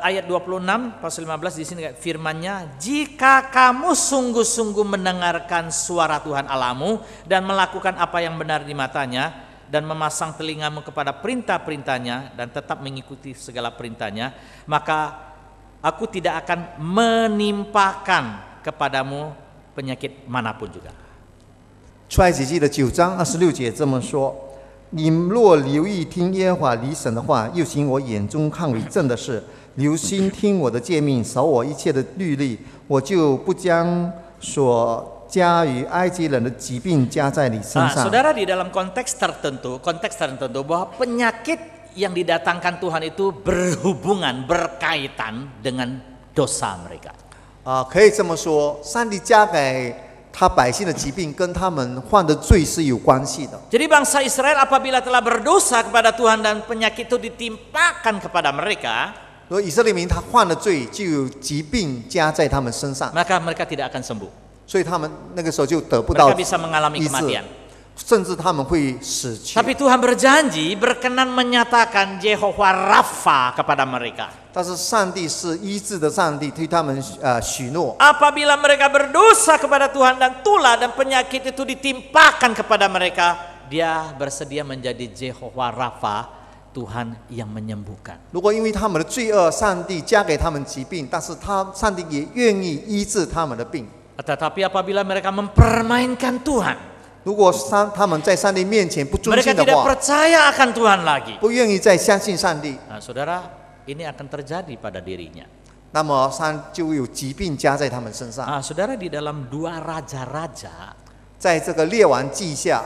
[SPEAKER 1] ayat 26 pasal 15 di sini firman-Nya, jika kamu sungguh-sungguh mendengarkan suara Tuhan Allahmu dan melakukan apa yang benar di matanya dan memasang telingamu kepada perintah-perintahnya dan tetap mengikuti segala perintahnya, maka aku tidak akan menimpakan kepadamu penyakit manapun juga.
[SPEAKER 2] 出埃及记的9章26节这么说：你若留意听耶和华你神的话，又行我眼中看为正的事，留心听我的诫命，守我一切的律例，我就不将所加于埃及人的疾病加在你身上。
[SPEAKER 1] Saudara, di dalam konteks tertentu bahwa penyakit yang didatangkan Tuhan itu berhubungan, berkaitan dengan dosa mereka.
[SPEAKER 2] 可以这么说，上帝加给他百姓的疾病跟他们犯的罪是有关系的。
[SPEAKER 1] Jadi bangsa Israel apabila telah berdosa kepada Tuhan dan penyakit itu ditimpakan kepada mereka,
[SPEAKER 2] 如果以色列民他犯了罪，就有疾病加在他们身上，
[SPEAKER 1] maka mereka tidak akan sembuh.
[SPEAKER 2] 所以他们那个时候就得不到
[SPEAKER 1] Mereka bisa mengalami
[SPEAKER 2] 医治
[SPEAKER 1] kematian.
[SPEAKER 2] 甚至他们会死去。
[SPEAKER 1] Tapi Tuhan berjanji berkenan menyatakan Jehovah Rafa kepada mereka.
[SPEAKER 2] 但是上帝是医治的上帝，对他们许诺，
[SPEAKER 1] Apabila mereka berdosa kepada Tuhan dan tulah dan penyakit itu ditimpakan kepada mereka, Dia bersedia menjadi Jehovah Rafa, Tuhan yang menyembuhkan.
[SPEAKER 2] 如果因为他们的罪恶，上帝加给他们疾病，但是上帝也愿意医治他们的病。
[SPEAKER 1] Tetapi apabila mereka mempermainkan Tuhan,
[SPEAKER 2] 如果他们在上帝面前不尊
[SPEAKER 1] mereka
[SPEAKER 2] 敬的
[SPEAKER 1] tidak
[SPEAKER 2] 话，
[SPEAKER 1] percaya akan Tuhan lagi.
[SPEAKER 2] 不愿意再相信上帝，
[SPEAKER 1] Nah, saudara, ini akan terjadi pada dirinya.
[SPEAKER 2] 那么就有疾病加在他们身上。
[SPEAKER 1] Saudara, di dalam 2 Raja-Raja
[SPEAKER 2] 在这个列王记下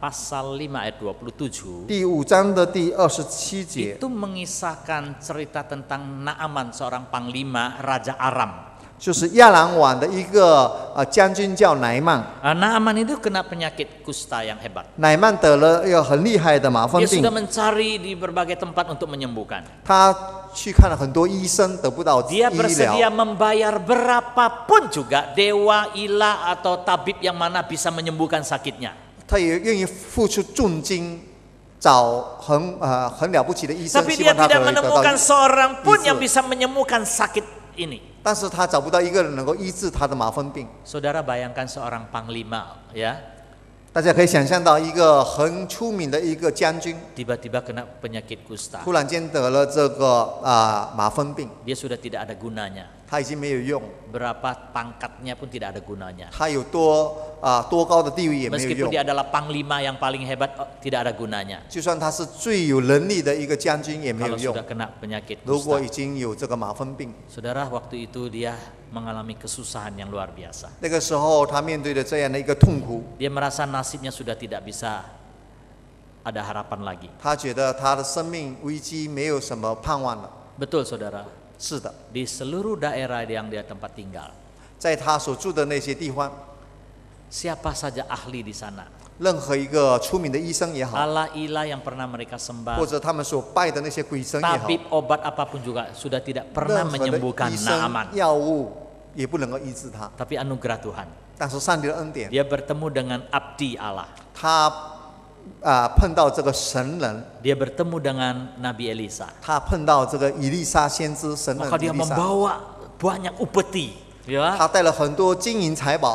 [SPEAKER 1] pasal 5 ayat 27,
[SPEAKER 2] 第5章的第27节，
[SPEAKER 1] itu mengisahkan cerita tentang Naaman, seorang panglima Raja Aram.
[SPEAKER 2] 就是亚兰王的一个将军叫乃曼，
[SPEAKER 1] Naaman itu kena penyakit kusta yang hebat.
[SPEAKER 2] 乃曼得了一个很厉害的马蜂
[SPEAKER 1] Dia
[SPEAKER 2] 病
[SPEAKER 1] sudah， mencari di berbagai tempat untuk menyembuhkan.
[SPEAKER 2] 他去看了很多医生，得不到医
[SPEAKER 1] Dia bersedia
[SPEAKER 2] 疗。
[SPEAKER 1] membayar berapapun juga dewa, ilah atau tabib yang mana bisa menyembuhkan sakitnya.
[SPEAKER 2] 他也愿意付出重金，找很了不起的医生，
[SPEAKER 1] Tapi
[SPEAKER 2] 希
[SPEAKER 1] dia
[SPEAKER 2] 望他可
[SPEAKER 1] tidak
[SPEAKER 2] 以得到
[SPEAKER 1] menemukan
[SPEAKER 2] 医
[SPEAKER 1] seorang pun
[SPEAKER 2] 治
[SPEAKER 1] yang bisa menyembuhkan sakit ini.
[SPEAKER 2] 但是他找不到一个人能够医治他的麻风病。
[SPEAKER 1] Saudara bayangkan seorang panglima, ya,
[SPEAKER 2] 大家可以想象到一个很出名的一个将军，
[SPEAKER 1] tiba-tiba kena penyakit kusta.
[SPEAKER 2] 突然间得了这个马蜂病，
[SPEAKER 1] Dia sudah tidak ada gunanya.
[SPEAKER 2] 他已经没有用，
[SPEAKER 1] Berapa pangkatnya pun tidak ada gunanya.
[SPEAKER 2] 他有多高的地位也没有
[SPEAKER 1] Meskipun
[SPEAKER 2] 用。
[SPEAKER 1] dia adalah panglima yang paling hebat, tidak ada gunanya.
[SPEAKER 2] 就算他是最有能力的一个将军也没
[SPEAKER 1] Kalau
[SPEAKER 2] 有用
[SPEAKER 1] sudah。kena penyakit
[SPEAKER 2] 如果
[SPEAKER 1] kusta.
[SPEAKER 2] 已经有这个马蜂病，
[SPEAKER 1] Saudara, waktu itu dia mengalami kesusahan yang luar biasa.
[SPEAKER 2] 那个时候他面对的这样的一个痛苦，
[SPEAKER 1] Dia merasa nasibnya sudah tidak bisa ada harapan lagi.
[SPEAKER 2] 他觉得他的生命危机没有什么盼望了。
[SPEAKER 1] Betul saudara,
[SPEAKER 2] 是的，
[SPEAKER 1] di seluruh daerah yang dia tempat tinggal,
[SPEAKER 2] 在他所住的那些地方，
[SPEAKER 1] siapa saja ahli di sana,
[SPEAKER 2] 任何一个出名的医生也好，
[SPEAKER 1] Allah-ilah yang pernah mereka
[SPEAKER 2] 或
[SPEAKER 1] sembah,
[SPEAKER 2] 者他们所拜的那些鬼神也好，
[SPEAKER 1] tabib obat apapun juga sudah tidak pernah
[SPEAKER 2] 任何的
[SPEAKER 1] menyembuhkan
[SPEAKER 2] 医生
[SPEAKER 1] Naaman.
[SPEAKER 2] 药物也不能够医治他。
[SPEAKER 1] Tapi anugerah Tuhan,
[SPEAKER 2] 但是上帝的恩典，
[SPEAKER 1] dia bertemu dengan abdi Allah,
[SPEAKER 2] 他碰到这个神人，
[SPEAKER 1] dia bertemu dengan Nabi Elisa.
[SPEAKER 2] 他碰到这个以利沙先知神人
[SPEAKER 1] Maka
[SPEAKER 2] 以
[SPEAKER 1] dia
[SPEAKER 2] 利沙，
[SPEAKER 1] membawa banyak upeti, ya.
[SPEAKER 2] 他带了很多金银财宝，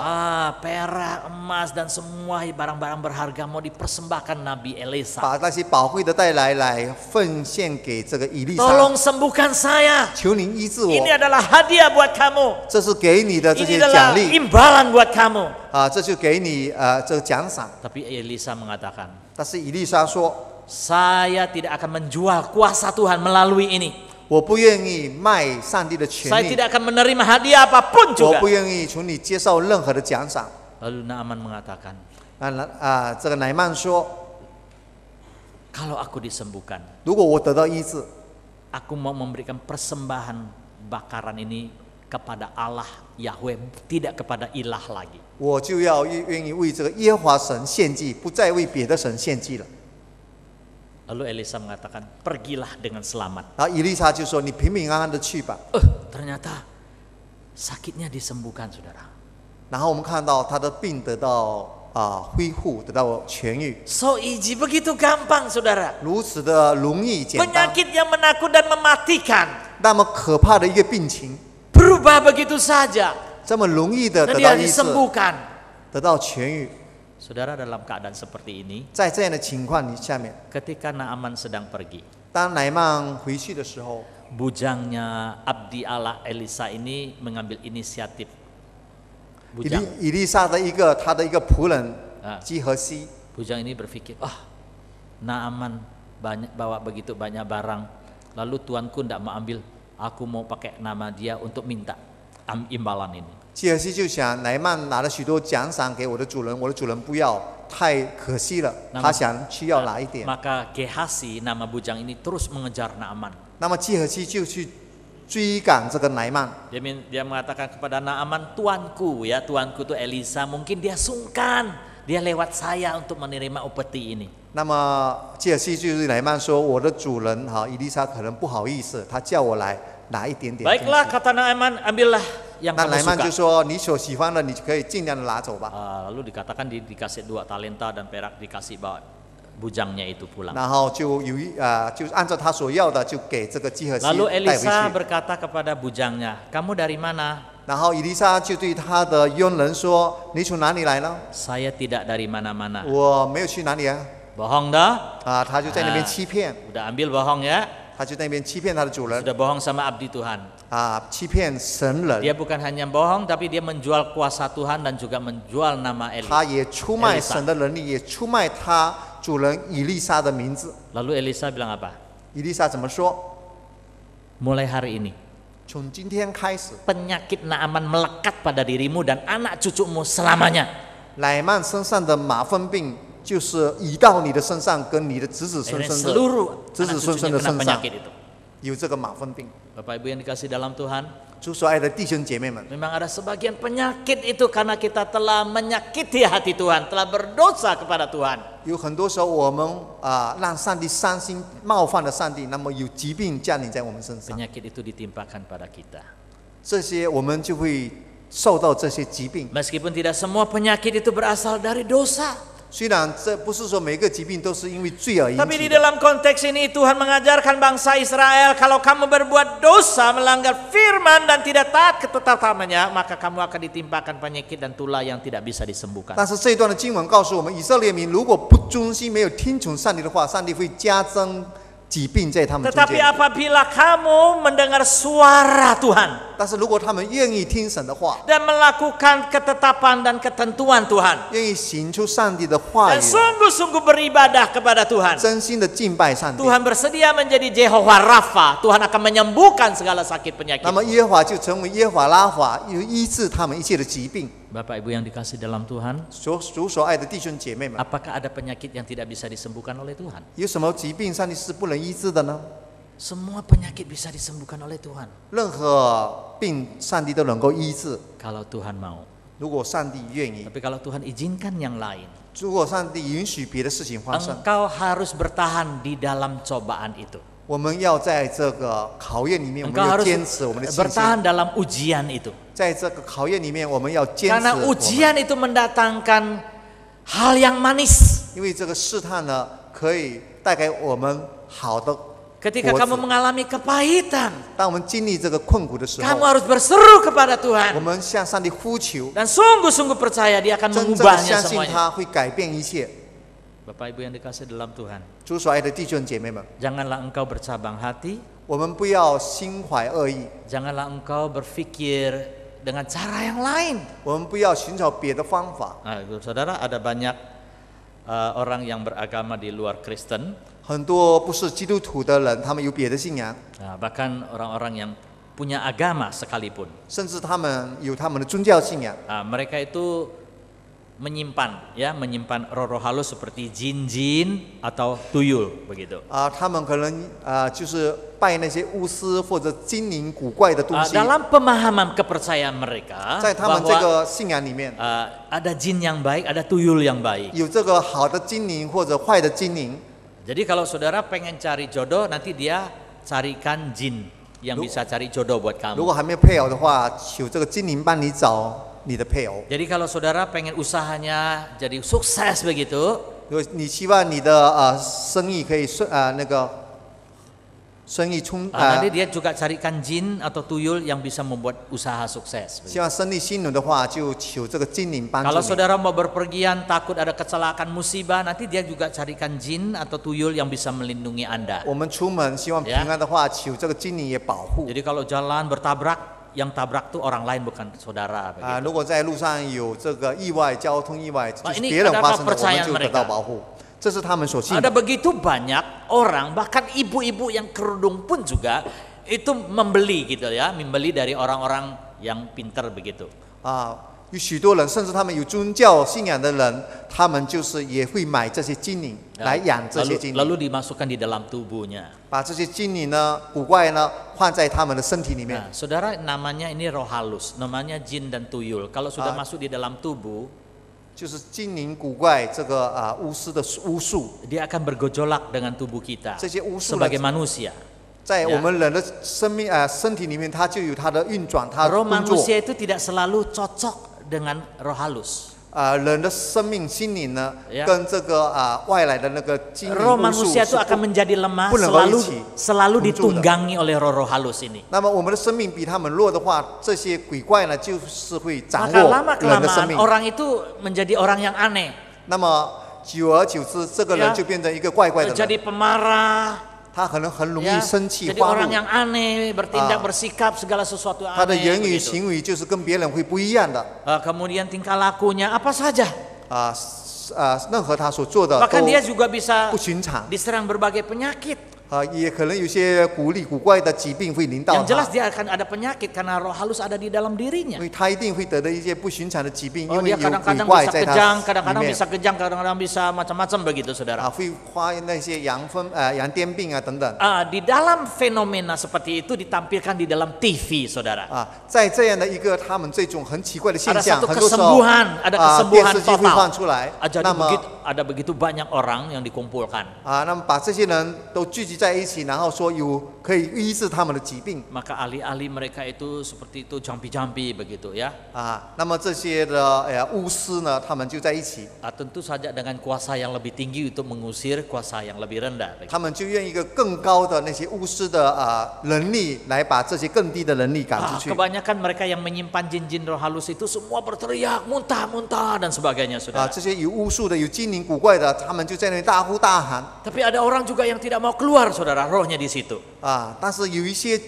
[SPEAKER 1] Perak, emas dan semua barang-barang berharga mau dipersembahkan Nabi Elisa.
[SPEAKER 2] 把那些宝贵的带来奉献给这个以利沙。
[SPEAKER 1] Tolong sembuhkan saya.
[SPEAKER 2] 求您医治我，
[SPEAKER 1] Ini adalah hadiah buat kamu.
[SPEAKER 2] 这是给你的这
[SPEAKER 1] Ini
[SPEAKER 2] 些
[SPEAKER 1] adalah
[SPEAKER 2] 奖励
[SPEAKER 1] imbalan buat kamu.
[SPEAKER 2] 这就给你这个奖赏。
[SPEAKER 1] Tapi Elisa mengatakan,
[SPEAKER 2] 但是以利沙说，
[SPEAKER 1] saya tidak akan menjual kuasa Tuhan melalui ini.
[SPEAKER 2] 我不愿意卖上帝的权
[SPEAKER 1] Saya
[SPEAKER 2] 利，
[SPEAKER 1] tidak akan menerima hadiah apapun
[SPEAKER 2] 我
[SPEAKER 1] juga.
[SPEAKER 2] 不愿意从你接受任何的奖赏。
[SPEAKER 1] Lalu Naaman mengatakan,
[SPEAKER 2] 这个乃曼说，
[SPEAKER 1] kalau aku disembuhkan,
[SPEAKER 2] 如果我得到医治，
[SPEAKER 1] aku mau memberikan persembahan bakaran ini kepada Allah Yahweh, tidak kepada ilah lagi.
[SPEAKER 2] 我就要愿意为这个耶和华神献祭，不再为别的神献祭了。
[SPEAKER 1] Lalu Elisa mengatakan, pergilah dengan selamat.
[SPEAKER 2] 然后以利沙就说：“你平平安安的去吧。
[SPEAKER 1] Ternyata sakitnya disembuhkan, saudara. ”
[SPEAKER 2] 然后我们看到他的病得到恢复，得到痊愈，
[SPEAKER 1] So easy, begitu gampang, saudara.
[SPEAKER 2] 如此的容易简单。
[SPEAKER 1] Penyakit yang menakut dan mematikan
[SPEAKER 2] 那么可怕的一个病情，
[SPEAKER 1] berubah begitu saja
[SPEAKER 2] 这么容易的
[SPEAKER 1] dan
[SPEAKER 2] 得
[SPEAKER 1] dia
[SPEAKER 2] 到医治，
[SPEAKER 1] disembuhkan.
[SPEAKER 2] 得到痊愈。
[SPEAKER 1] Saudara, dalam keadaan seperti ini,
[SPEAKER 2] 在这样的情况下面，
[SPEAKER 1] ketika Naaman sedang pergi,
[SPEAKER 2] 当乃曼回去的时候，
[SPEAKER 1] bujangnya abdi Allah Elisa ini mengambil inisiatif.
[SPEAKER 2] 以
[SPEAKER 1] Bujang,
[SPEAKER 2] 利沙的他的一个仆人基和西，
[SPEAKER 1] bujang ini berpikir, Naaman bawa begitu banyak barang, lalu tuanku tidak mau ambil, aku mau pakai nama dia untuk minta imbalan ini.
[SPEAKER 2] 基和西就想，乃曼拿了许多奖赏给我的主人，我的主人不要，太可惜了。他想需要拿一点。
[SPEAKER 1] Maka Gehasi, nama bujang ini terus mengejar Naaman.
[SPEAKER 2] 那么基和西就去追赶这个乃曼。
[SPEAKER 1] Dia mengatakan kepada Naaman, tuanku itu Elisa, mungkin dia sungkan, dia lewat saya untuk menerima upeti ini.
[SPEAKER 2] 那么基和西就是乃曼说，我的主人以利沙可能不好意思，他叫我来拿一点点。
[SPEAKER 1] Baiklah, kata Naaman, ambillah yang
[SPEAKER 2] 那
[SPEAKER 1] kamu
[SPEAKER 2] 乃曼就
[SPEAKER 1] suka.
[SPEAKER 2] 说，你所喜欢的，你可以尽量的拿走吧。
[SPEAKER 1] Lalu dikatakan dikasih 2 talenta dan perak dikasih bawa bujangnya itu pulang.
[SPEAKER 2] 然后就按照他所要的，就给这个基和西
[SPEAKER 1] Lalu
[SPEAKER 2] 带回
[SPEAKER 1] Elisa
[SPEAKER 2] 去。
[SPEAKER 1] berkata kepada bujangnya, kamu dari mana?
[SPEAKER 2] 然后以利沙就对他的佣人说：“你从哪里来呢？
[SPEAKER 1] Saya tidak dari mana-mana.
[SPEAKER 2] 我没有去哪里啊。
[SPEAKER 1] Bohong dah? ”
[SPEAKER 2] 他就在那边欺骗，
[SPEAKER 1] Udah ambil bohong ya?
[SPEAKER 2] 他就在那边欺骗他的主人
[SPEAKER 1] Sudah bohong sama abdi Tuhan.
[SPEAKER 2] 欺骗神人。
[SPEAKER 1] Dia bukan hanya bohong, tapi dia menjual kuasa Tuhan dan juga menjual nama Eli.
[SPEAKER 2] 他也出卖神的能力，也出卖他主人以利沙的名字。
[SPEAKER 1] Lalu Elisa bilang apa?
[SPEAKER 2] 以利沙怎么说？
[SPEAKER 1] Mulai hari ini,
[SPEAKER 2] 从今天开始，
[SPEAKER 1] penyakit Naaman melekat pada dirimu dan anak cucumu selamanya.
[SPEAKER 2] 乃曼身上的马蜂病就是移到你的身上，跟你的子子孙
[SPEAKER 1] Akhirnya
[SPEAKER 2] 孙的
[SPEAKER 1] seluruh
[SPEAKER 2] 子
[SPEAKER 1] anak
[SPEAKER 2] 子孙孙
[SPEAKER 1] cucunya
[SPEAKER 2] 的
[SPEAKER 1] kena
[SPEAKER 2] 身上
[SPEAKER 1] penyakit itu.
[SPEAKER 2] 有这个马蜂病。
[SPEAKER 1] Bapak Ibu yang dikasih dalam Tuhan,
[SPEAKER 2] 主所爱的弟兄姐妹们，
[SPEAKER 1] memang ada sebagian penyakit itu karena kita telah menyakiti hati Tuhan, telah berdosa kepada Tuhan.
[SPEAKER 2] 有很多时候我们让上帝伤心，冒犯了上帝，那么有疾病降临在我们身上，
[SPEAKER 1] Penyakit itu ditimpakan pada kita.
[SPEAKER 2] 这些我们就会受到这些疾病。
[SPEAKER 1] Meskipun tidak semua penyakit itu berasal dari dosa.
[SPEAKER 2] 虽然这不是说每个疾病都是因为罪而引
[SPEAKER 1] Tapi
[SPEAKER 2] 起
[SPEAKER 1] di
[SPEAKER 2] 的，
[SPEAKER 1] dalam konteks ini Tuhan mengajarkan bangsa Israel, kalau kamu berbuat dosa, melanggar firman dan tidak taat ketetapannya, maka kamu akan ditimpakan penyakit dan tulah yang tidak bisa disembuhkan.
[SPEAKER 2] 但是这一段的经文告诉我们，以色列民如果不忠心，没有听从上帝的话，上帝会加增疾病在他们中
[SPEAKER 1] Tetapi
[SPEAKER 2] 间。
[SPEAKER 1] apabila kamu mendengar suara Tuhan
[SPEAKER 2] 但是如果他们愿意听神的话，
[SPEAKER 1] dan melakukan ketetapan dan ketentuan Tuhan
[SPEAKER 2] 愿意行出上帝的话
[SPEAKER 1] dan
[SPEAKER 2] 语，
[SPEAKER 1] sungguh-sungguh beribadah kepada Tuhan,
[SPEAKER 2] 真心的敬拜上帝，
[SPEAKER 1] Tuhan bersedia menjadi Jehovah Rafa. Tuhan akan menyembuhkan segala sakit penyakit.
[SPEAKER 2] 那么耶和华就成为耶和华拉法，有医治他们一切的疾病。
[SPEAKER 1] Bapak Ibu yang dikasih dalam Tuhan,
[SPEAKER 2] 主所爱的弟兄姐妹们，
[SPEAKER 1] apakah ada penyakit yang tidak bisa disembuhkan oleh Tuhan?
[SPEAKER 2] 有什么疾病上帝是不能医治的呢？
[SPEAKER 1] Semua penyakit bisa disembuhkan oleh Tuhan
[SPEAKER 2] 任何病上帝都能够医治，
[SPEAKER 1] kalau Tuhan mau.
[SPEAKER 2] 如果上帝愿意，
[SPEAKER 1] Tapi kalau Tuhan izinkan yang lain,
[SPEAKER 2] 如果上帝允许别的事情发生，
[SPEAKER 1] engkau harus bertahan di dalam cobaan itu.
[SPEAKER 2] 我们要在这个考验里面，我们
[SPEAKER 1] Engkau
[SPEAKER 2] 要
[SPEAKER 1] harus
[SPEAKER 2] 坚持我们的信
[SPEAKER 1] bertahan
[SPEAKER 2] 心。
[SPEAKER 1] dalam ujian itu.
[SPEAKER 2] 在这个考验里面，我们要坚持
[SPEAKER 1] Karena
[SPEAKER 2] 我们，
[SPEAKER 1] ujian itu mendatangkan hal yang manis.
[SPEAKER 2] 因为这个试探呢，可以带给我们好的
[SPEAKER 1] Ketika
[SPEAKER 2] 果
[SPEAKER 1] kamu
[SPEAKER 2] 子。
[SPEAKER 1] mengalami kepahitan,
[SPEAKER 2] 当我们经历这个困苦的时
[SPEAKER 1] kamu
[SPEAKER 2] 候，
[SPEAKER 1] harus berseru kepada
[SPEAKER 2] 我
[SPEAKER 1] Tuhan
[SPEAKER 2] 们向上帝呼求，
[SPEAKER 1] dan sungguh-sungguh percaya Dia akan
[SPEAKER 2] 真正的
[SPEAKER 1] mengubahnya
[SPEAKER 2] 相信
[SPEAKER 1] semuanya.
[SPEAKER 2] 他会改变一切。
[SPEAKER 1] Bapak Ibu yang dikasih dalam Tuhan,
[SPEAKER 2] 主所爱的弟兄姐妹们，
[SPEAKER 1] janganlah engkau bercabang hati,
[SPEAKER 2] 我们不要心怀恶意，
[SPEAKER 1] janganlah engkau berpikir dengan cara yang lain.
[SPEAKER 2] 我们不要寻找别的方法。
[SPEAKER 1] Nah, Ibu Saudara, ada banyak orang yang beragama di luar Kristen,
[SPEAKER 2] 很多不是基督徒的人，他们有别的信仰，
[SPEAKER 1] bahkan orang-orang yang punya agama sekalipun.
[SPEAKER 2] 甚至他们有他们的宗教信仰。
[SPEAKER 1] Mereka itu menyimpan roh-roh halus seperti jin-jin atau tuyul begitu.
[SPEAKER 2] 他们可能就是拜那些巫师或者精灵古怪的东西。
[SPEAKER 1] Dalam pemahaman kepercayaan mereka
[SPEAKER 2] 在他们这
[SPEAKER 1] bahwa
[SPEAKER 2] 个信仰里面，
[SPEAKER 1] ada jin yang baik, ada tuyul yang baik.
[SPEAKER 2] 有这个好的精灵或者坏的精灵。
[SPEAKER 1] Jadi kalau saudara pengen cari jodoh, nanti dia carikan jin yang bisa cari jodoh buat
[SPEAKER 2] 如
[SPEAKER 1] kamu.
[SPEAKER 2] 果还没有配偶的话，求这个精灵帮你找你的配偶。
[SPEAKER 1] Jadi kalau saudara pengen usahanya jadi sukses begitu,
[SPEAKER 2] 如果你希望你的生意可以生意冲
[SPEAKER 1] nanti dia juga carikan jin atau tuyul yang bisa membuat usaha sukses.
[SPEAKER 2] 希望生意兴隆的话，就求这个精灵帮助
[SPEAKER 1] Kalau
[SPEAKER 2] 你。
[SPEAKER 1] saudara mau berpergian takut ada kecelakaan musibah, nanti dia juga carikan jin atau tuyul yang bisa melindungi Anda.
[SPEAKER 2] 我们出门希望平安的话，求这个精灵也保护。
[SPEAKER 1] Jadi kalau jalan bertabrak, yang tabrak tuh orang lain bukan saudara. Begitu.
[SPEAKER 2] 如果在路上有这个意外、交通意外，就是
[SPEAKER 1] ini
[SPEAKER 2] 别人
[SPEAKER 1] adalah
[SPEAKER 2] 发生的，我
[SPEAKER 1] kepercayaan
[SPEAKER 2] 们就得到保护。这是他们所信
[SPEAKER 1] Ada
[SPEAKER 2] 的。
[SPEAKER 1] begitu banyak orang, bahkan ibu-ibu yang kerudung pun juga itu membeli gitu ya, membeli dari orang-orang yang pintar begitu.
[SPEAKER 2] 有许多人，甚至他们有宗教信仰的人，他们就是也会买这些精灵来养这些精灵，
[SPEAKER 1] Lalu dimasukkan di dalam tubuhnya.
[SPEAKER 2] 把这些精灵呢、古怪呢放在他们的身体里面。
[SPEAKER 1] Nah, saudara, namanya ini roh halus, namanya jin dan tuyul. Kalau sudah masuk di dalam tubuh,
[SPEAKER 2] 就是精灵古怪这个巫师的巫术，
[SPEAKER 1] dia akan bergejolak dengan tubuh kita
[SPEAKER 2] 这些巫术呢
[SPEAKER 1] sebagai manusia.
[SPEAKER 2] 在我们人的身体里面，它就有它的运转，它的
[SPEAKER 1] Roh
[SPEAKER 2] 工作。
[SPEAKER 1] manusia itu tidak selalu cocok dengan roh halus.
[SPEAKER 2] 人的生命心灵呢，
[SPEAKER 1] Ya.
[SPEAKER 2] 跟这个外来的那个精灵
[SPEAKER 1] Roh
[SPEAKER 2] 巫术
[SPEAKER 1] manusia
[SPEAKER 2] 是
[SPEAKER 1] itu akan menjadi lemah,
[SPEAKER 2] 不能够一起
[SPEAKER 1] selalu
[SPEAKER 2] 同住的。
[SPEAKER 1] ditunggangi oleh roh-roh halus ini.
[SPEAKER 2] 那么我们的生命比他们弱的话，这些鬼怪呢，就是会掌
[SPEAKER 1] Maka
[SPEAKER 2] 握
[SPEAKER 1] lama
[SPEAKER 2] 人的生
[SPEAKER 1] kelamaan
[SPEAKER 2] 命。
[SPEAKER 1] orang itu menjadi orang yang aneh,
[SPEAKER 2] 那么久而久之，这个人
[SPEAKER 1] Ya.
[SPEAKER 2] 就变成一个怪怪的人，
[SPEAKER 1] jadi pemarah,
[SPEAKER 2] 他可能很容易
[SPEAKER 1] ya,
[SPEAKER 2] 生气、
[SPEAKER 1] jadi
[SPEAKER 2] 发
[SPEAKER 1] orang
[SPEAKER 2] 怒，
[SPEAKER 1] yang aneh, bertindak bersikap segala sesuatu
[SPEAKER 2] 他的
[SPEAKER 1] aneh,
[SPEAKER 2] 言语
[SPEAKER 1] begitu.
[SPEAKER 2] 行为就是跟别人会不一样的。
[SPEAKER 1] Kemudian tingkah lakunya apa saja,
[SPEAKER 2] 任何他所做的
[SPEAKER 1] bahkan
[SPEAKER 2] 都
[SPEAKER 1] dia juga bisa
[SPEAKER 2] 不寻常。
[SPEAKER 1] diserang berbagai penyakit.
[SPEAKER 2] 也可能有些古怪的疾病会临到
[SPEAKER 1] Yang jelas
[SPEAKER 2] 他，
[SPEAKER 1] dia akan ada penyakit karena roh halus ada di dalam
[SPEAKER 2] 因
[SPEAKER 1] dirinya.
[SPEAKER 2] 为他一定会得的一些不寻常的疾病，因
[SPEAKER 1] Oh,
[SPEAKER 2] 为
[SPEAKER 1] dia
[SPEAKER 2] 有鬼
[SPEAKER 1] kadang-kadang
[SPEAKER 2] 怪
[SPEAKER 1] bisa
[SPEAKER 2] 在
[SPEAKER 1] kejang,
[SPEAKER 2] 他里
[SPEAKER 1] kadang-kadang
[SPEAKER 2] 面
[SPEAKER 1] bisa kejang, kadang-kadang bisa macam-macam begitu, saudara.
[SPEAKER 2] 会发那些羊癫病啊等等。
[SPEAKER 1] Di dalam fenomena seperti itu ditampilkan di dalam TV, saudara.
[SPEAKER 2] 在这样的一个他们这种很奇怪的现
[SPEAKER 1] Ada
[SPEAKER 2] 象，
[SPEAKER 1] satu
[SPEAKER 2] 很多时候
[SPEAKER 1] kesembuhan, ada
[SPEAKER 2] 电
[SPEAKER 1] kesembuhan
[SPEAKER 2] 视机会
[SPEAKER 1] total.
[SPEAKER 2] 放出来，
[SPEAKER 1] Jadi
[SPEAKER 2] 那么
[SPEAKER 1] ada begitu banyak orang yang dikumpulkan.
[SPEAKER 2] 那么把这些人都聚集聚在一起，然后说可以医治他们的疾病
[SPEAKER 1] Maka ahli-ahli mereka itu seperti itu jampi-jampi begitu ya.
[SPEAKER 2] 啊。那么这些的巫师呢，他们就在一起，
[SPEAKER 1] Tentu saja dengan kuasa yang lebih tinggi untuk mengusir kuasa yang lebih rendah.
[SPEAKER 2] 他们就用一个更高的那些巫师的能力来把这些更低的能力赶出去。
[SPEAKER 1] Kebanyakan mereka yang menyimpan jin-jin roh halus itu semua berteriak, muntah-muntah dan sebagainya,
[SPEAKER 2] 啊，
[SPEAKER 1] saudara.
[SPEAKER 2] 这些有巫术的、有精灵古怪的，他们就在那里大呼大喊
[SPEAKER 1] Tapi ada orang juga yang tidak mau keluar, saudara, rohnya di situ.
[SPEAKER 2] 啊。但是有一些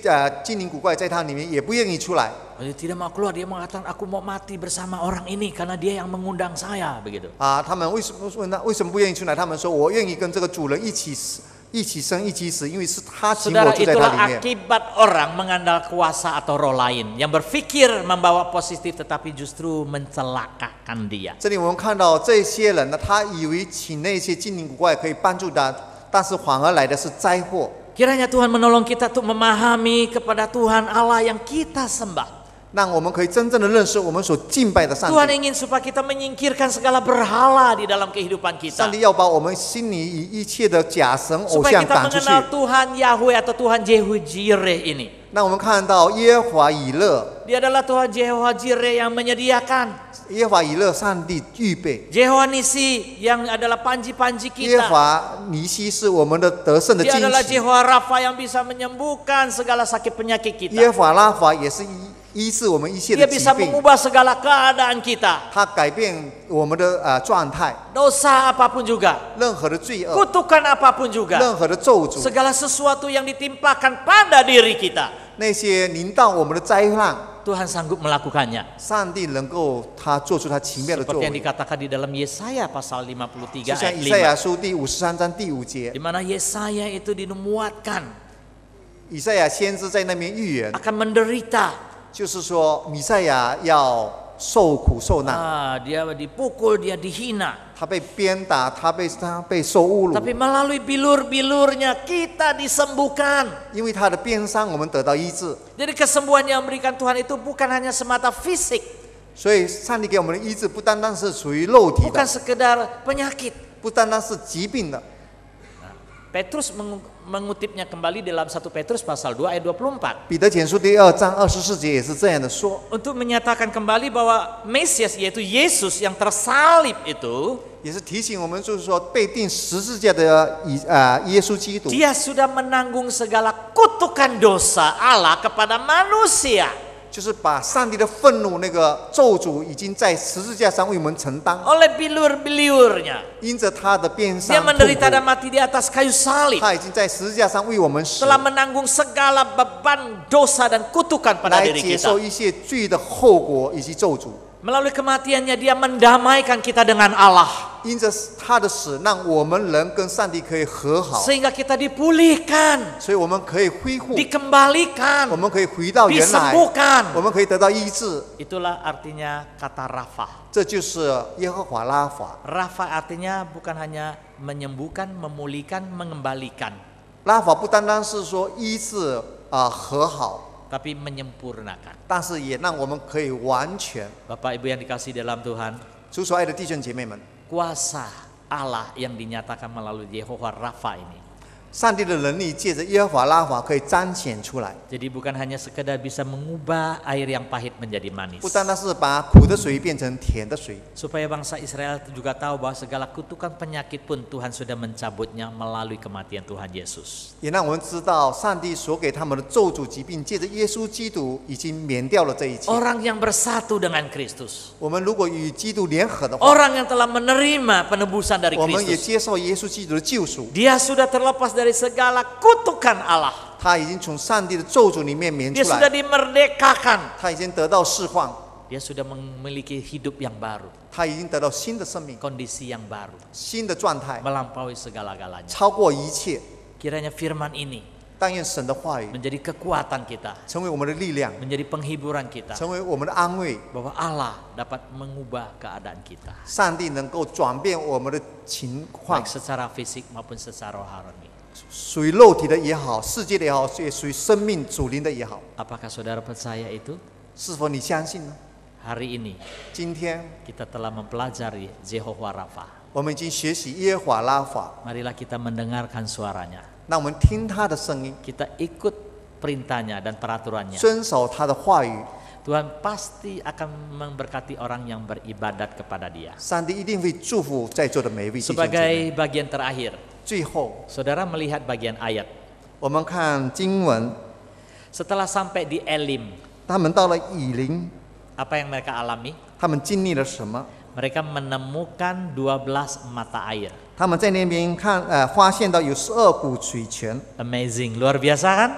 [SPEAKER 2] 精灵古怪在它里面也不愿意出来
[SPEAKER 1] Dia tidak mau keluar, dia mengatakan aku mau mati bersama orang ini karena dia yang mengundang saya, begitu.
[SPEAKER 2] 啊。他们为什么不愿意出来？他们说我愿意跟这个主人一起死。 一起生一起死，因为是他请我
[SPEAKER 1] Saudara,
[SPEAKER 2] 住在他
[SPEAKER 1] itulah
[SPEAKER 2] 里面。
[SPEAKER 1] akibat orang mengandal kuasa atau roh lain yang berpikir membawa positif tetapi justru mencelakakan dia.
[SPEAKER 2] 这里我们看到这些人呢，他以为请那些精灵古怪可以帮助他，但是反而来的是灾祸。
[SPEAKER 1] Kiranya Tuhan menolong kita untuk memahami kepada Tuhan Allah yang kita sembah.
[SPEAKER 2] 让我们可以真正的认识我们所敬拜的上
[SPEAKER 1] Tuhan
[SPEAKER 2] 帝。
[SPEAKER 1] ingin supaya kita menyingkirkan segala berhala di dalam kehidupan
[SPEAKER 2] 上
[SPEAKER 1] kita.
[SPEAKER 2] 帝要把我们心里一切的假神偶
[SPEAKER 1] Supaya
[SPEAKER 2] 像
[SPEAKER 1] kita
[SPEAKER 2] 赶出去，
[SPEAKER 1] mengenal Tuhan Yahweh atau Tuhan Jehu-Jireh ini.
[SPEAKER 2] 让我们看到耶和华以勒，
[SPEAKER 1] Dia adalah Tuhan Jehovah-Jireh yang menyediakan.
[SPEAKER 2] 耶和华以勒，上帝预备。
[SPEAKER 1] Jehovah Nisi yang adalah panji-panji
[SPEAKER 2] 耶和
[SPEAKER 1] kita.
[SPEAKER 2] 华尼西是我们的得胜的
[SPEAKER 1] Dia
[SPEAKER 2] 惊
[SPEAKER 1] adalah
[SPEAKER 2] 喜，
[SPEAKER 1] Jehovah Rafa yang bisa menyembuhkan segala sakit penyakit
[SPEAKER 2] 耶
[SPEAKER 1] kita.
[SPEAKER 2] 和华拉法也是医治我们一切
[SPEAKER 1] Dia
[SPEAKER 2] 的疾
[SPEAKER 1] bisa
[SPEAKER 2] 病，
[SPEAKER 1] mengubah segala keadaan kita.
[SPEAKER 2] 他改变我们的状态，
[SPEAKER 1] Dosa apapun juga.
[SPEAKER 2] 任何的罪恶，
[SPEAKER 1] Kutukan apapun juga.
[SPEAKER 2] 任何的咒诅，
[SPEAKER 1] Segala sesuatu yang ditimpakan pada diri kita.
[SPEAKER 2] 那些临到我们的灾难，
[SPEAKER 1] Tuhan sanggup melakukannya.
[SPEAKER 2] 上帝能够他做出他奇妙的作
[SPEAKER 1] Seperti yang
[SPEAKER 2] 为，
[SPEAKER 1] dikatakan di dalam Yesaya pasal 53
[SPEAKER 2] 就像
[SPEAKER 1] ayat
[SPEAKER 2] 以赛亚
[SPEAKER 1] 5.
[SPEAKER 2] 书第53章第5节
[SPEAKER 1] Di，mana Yesaya itu dinubuatkan
[SPEAKER 2] 以赛亚先知在那边预言，
[SPEAKER 1] akan menderita.
[SPEAKER 2] 就是说弥赛亚要受苦受难，
[SPEAKER 1] Dia dipukul, dia dihina.
[SPEAKER 2] 他被鞭打，他被受侮辱，
[SPEAKER 1] Tapi melalui bilur-bilurnya kita disembuhkan.
[SPEAKER 2] 因为他的鞭伤，我们得到医治。
[SPEAKER 1] Jadi kesembuhan yang diberikan Tuhan itu bukan hanya semata fisik,
[SPEAKER 2] 所以上帝给我们的医治不单单是属于肉体
[SPEAKER 1] bukan
[SPEAKER 2] 的，
[SPEAKER 1] sekedar penyakit.
[SPEAKER 2] 不单单是疾病的。
[SPEAKER 1] Petrus mengutipnya kembali dalam 1 Petrus pasal 2 ayat 24.
[SPEAKER 2] 彼得前书第2章24节也是这样的说，
[SPEAKER 1] Untuk menyatakan kembali bahwa Mesias yaitu Yesus yang tersalib itu,
[SPEAKER 2] 也是提醒我们，就是说被钉十字架的耶稣基督，
[SPEAKER 1] dia sudah menanggung segala kutukan dosa Allah kepada manusia.
[SPEAKER 2] 就是把上帝的愤怒那个咒诅已经在十字架上为我们承担，
[SPEAKER 1] Oleh bilur-bilurnya.
[SPEAKER 2] 因着他的鞭
[SPEAKER 1] Dia
[SPEAKER 2] 伤痛
[SPEAKER 1] menderita dan
[SPEAKER 2] 苦，
[SPEAKER 1] mati di atas kayu salib.
[SPEAKER 2] 他已经在十字架上为我们死，
[SPEAKER 1] Telah menanggung segala beban dosa dan kutukan pada
[SPEAKER 2] 来
[SPEAKER 1] diri
[SPEAKER 2] 接受
[SPEAKER 1] kita.
[SPEAKER 2] 一切罪的后果以及咒诅。
[SPEAKER 1] Melalui kematiannya dia mendamaikan kita dengan Allah.
[SPEAKER 2] 因着他的死，让我们人跟上帝可以和好，
[SPEAKER 1] Sehingga kita dipulihkan,
[SPEAKER 2] 所以我们可以恢复，
[SPEAKER 1] dikembalikan,
[SPEAKER 2] 我们可以回到原来，
[SPEAKER 1] disembuhkan.
[SPEAKER 2] 我们可以得到医治。
[SPEAKER 1] Itulah artinya kata Rafa.
[SPEAKER 2] 这就是耶和华拉法。
[SPEAKER 1] Rafa artinya bukan hanya menyembuhkan, memulihkan, mengembalikan,
[SPEAKER 2] 拉法不单单是说医治和好，
[SPEAKER 1] tapi menyempurnakan.
[SPEAKER 2] 但是也让我们可以完全。
[SPEAKER 1] Bapak Ibu yang dikasihi dalam Tuhan,
[SPEAKER 2] 主所爱的弟兄姐妹们，
[SPEAKER 1] kuasa Allah yang dinyatakan melalui Yehovah Rafa ini.
[SPEAKER 2] 上帝的能力借着耶和华拉法可以彰显出来，
[SPEAKER 1] Jadi bukan hanya sekedar bisa mengubah air yang pahit menjadi manis.
[SPEAKER 2] 不单单是把苦的水变成甜的水，
[SPEAKER 1] Supaya bangsa Israel juga tahu bahwa segala kutukan penyakit pun Tuhan sudah mencabutnya melalui kematian Tuhan Yesus.
[SPEAKER 2] 也让我们知道上帝所给他们的咒诅疾病，借着耶稣基督已经免掉了这一切。
[SPEAKER 1] Orang yang bersatu dengan Kristus,
[SPEAKER 2] 我们如果与基督联合的话，
[SPEAKER 1] orang yang telah menerima penebusan dari
[SPEAKER 2] 我们也
[SPEAKER 1] Kristus,
[SPEAKER 2] 接受耶稣基督的救赎，
[SPEAKER 1] dia sudah terlepas dari segala kutukan Allah.
[SPEAKER 2] 他已经从上帝的咒诅里面免
[SPEAKER 1] Dia
[SPEAKER 2] 出
[SPEAKER 1] sudah
[SPEAKER 2] 来，
[SPEAKER 1] dimerdekakan.
[SPEAKER 2] 他已经得到释放，
[SPEAKER 1] Dia sudah memiliki hidup yang baru,
[SPEAKER 2] 他已经得到新的生命、
[SPEAKER 1] kondisi yang baru,
[SPEAKER 2] 新的状态，
[SPEAKER 1] melampaui segala-galanya.
[SPEAKER 2] 超过一切。
[SPEAKER 1] Kiranya firman ini
[SPEAKER 2] 但愿神的话语
[SPEAKER 1] menjadi kekuatan kita,
[SPEAKER 2] 成为我们的力量，
[SPEAKER 1] menjadi penghiburan kita,
[SPEAKER 2] 成为我们的安慰。
[SPEAKER 1] bahwa Allah dapat mengubah keadaan kita,
[SPEAKER 2] 上帝能够转变我们的情况
[SPEAKER 1] baik，secara fisik maupun secara rohani.
[SPEAKER 2] 属于肉体的也好，世界的也好，也属于生命主灵的也好。
[SPEAKER 1] Apakah saudara percaya itu?
[SPEAKER 2] 是否你相信呢？
[SPEAKER 1] Hari ini
[SPEAKER 2] 今天
[SPEAKER 1] kita telah mempelajari Jehovah Rafa.
[SPEAKER 2] 我们已经学习耶和华拉法，
[SPEAKER 1] Marilah kita mendengarkan suaranya.
[SPEAKER 2] 那我们听他的声音，
[SPEAKER 1] Kita ikut perintahnya dan peraturannya.
[SPEAKER 2] 遵守他的话语，
[SPEAKER 1] Tuhan pasti akan memberkati orang yang beribadat kepada Dia.
[SPEAKER 2] 上帝一定会祝福在座的每一位弟兄姐妹。
[SPEAKER 1] Sebagai bagian terakhir,
[SPEAKER 2] 最后，
[SPEAKER 1] saudara melihat bagian ayat.
[SPEAKER 2] 我们看经文，
[SPEAKER 1] Setelah sampai di Elim,
[SPEAKER 2] 他们到了以琳，
[SPEAKER 1] apa yang mereka alami?
[SPEAKER 2] 他们经历了什么？
[SPEAKER 1] Mereka menemukan 12 mata air.
[SPEAKER 2] 他们在那边看，发现到有12股水泉，
[SPEAKER 1] Amazing, luar biasa kan?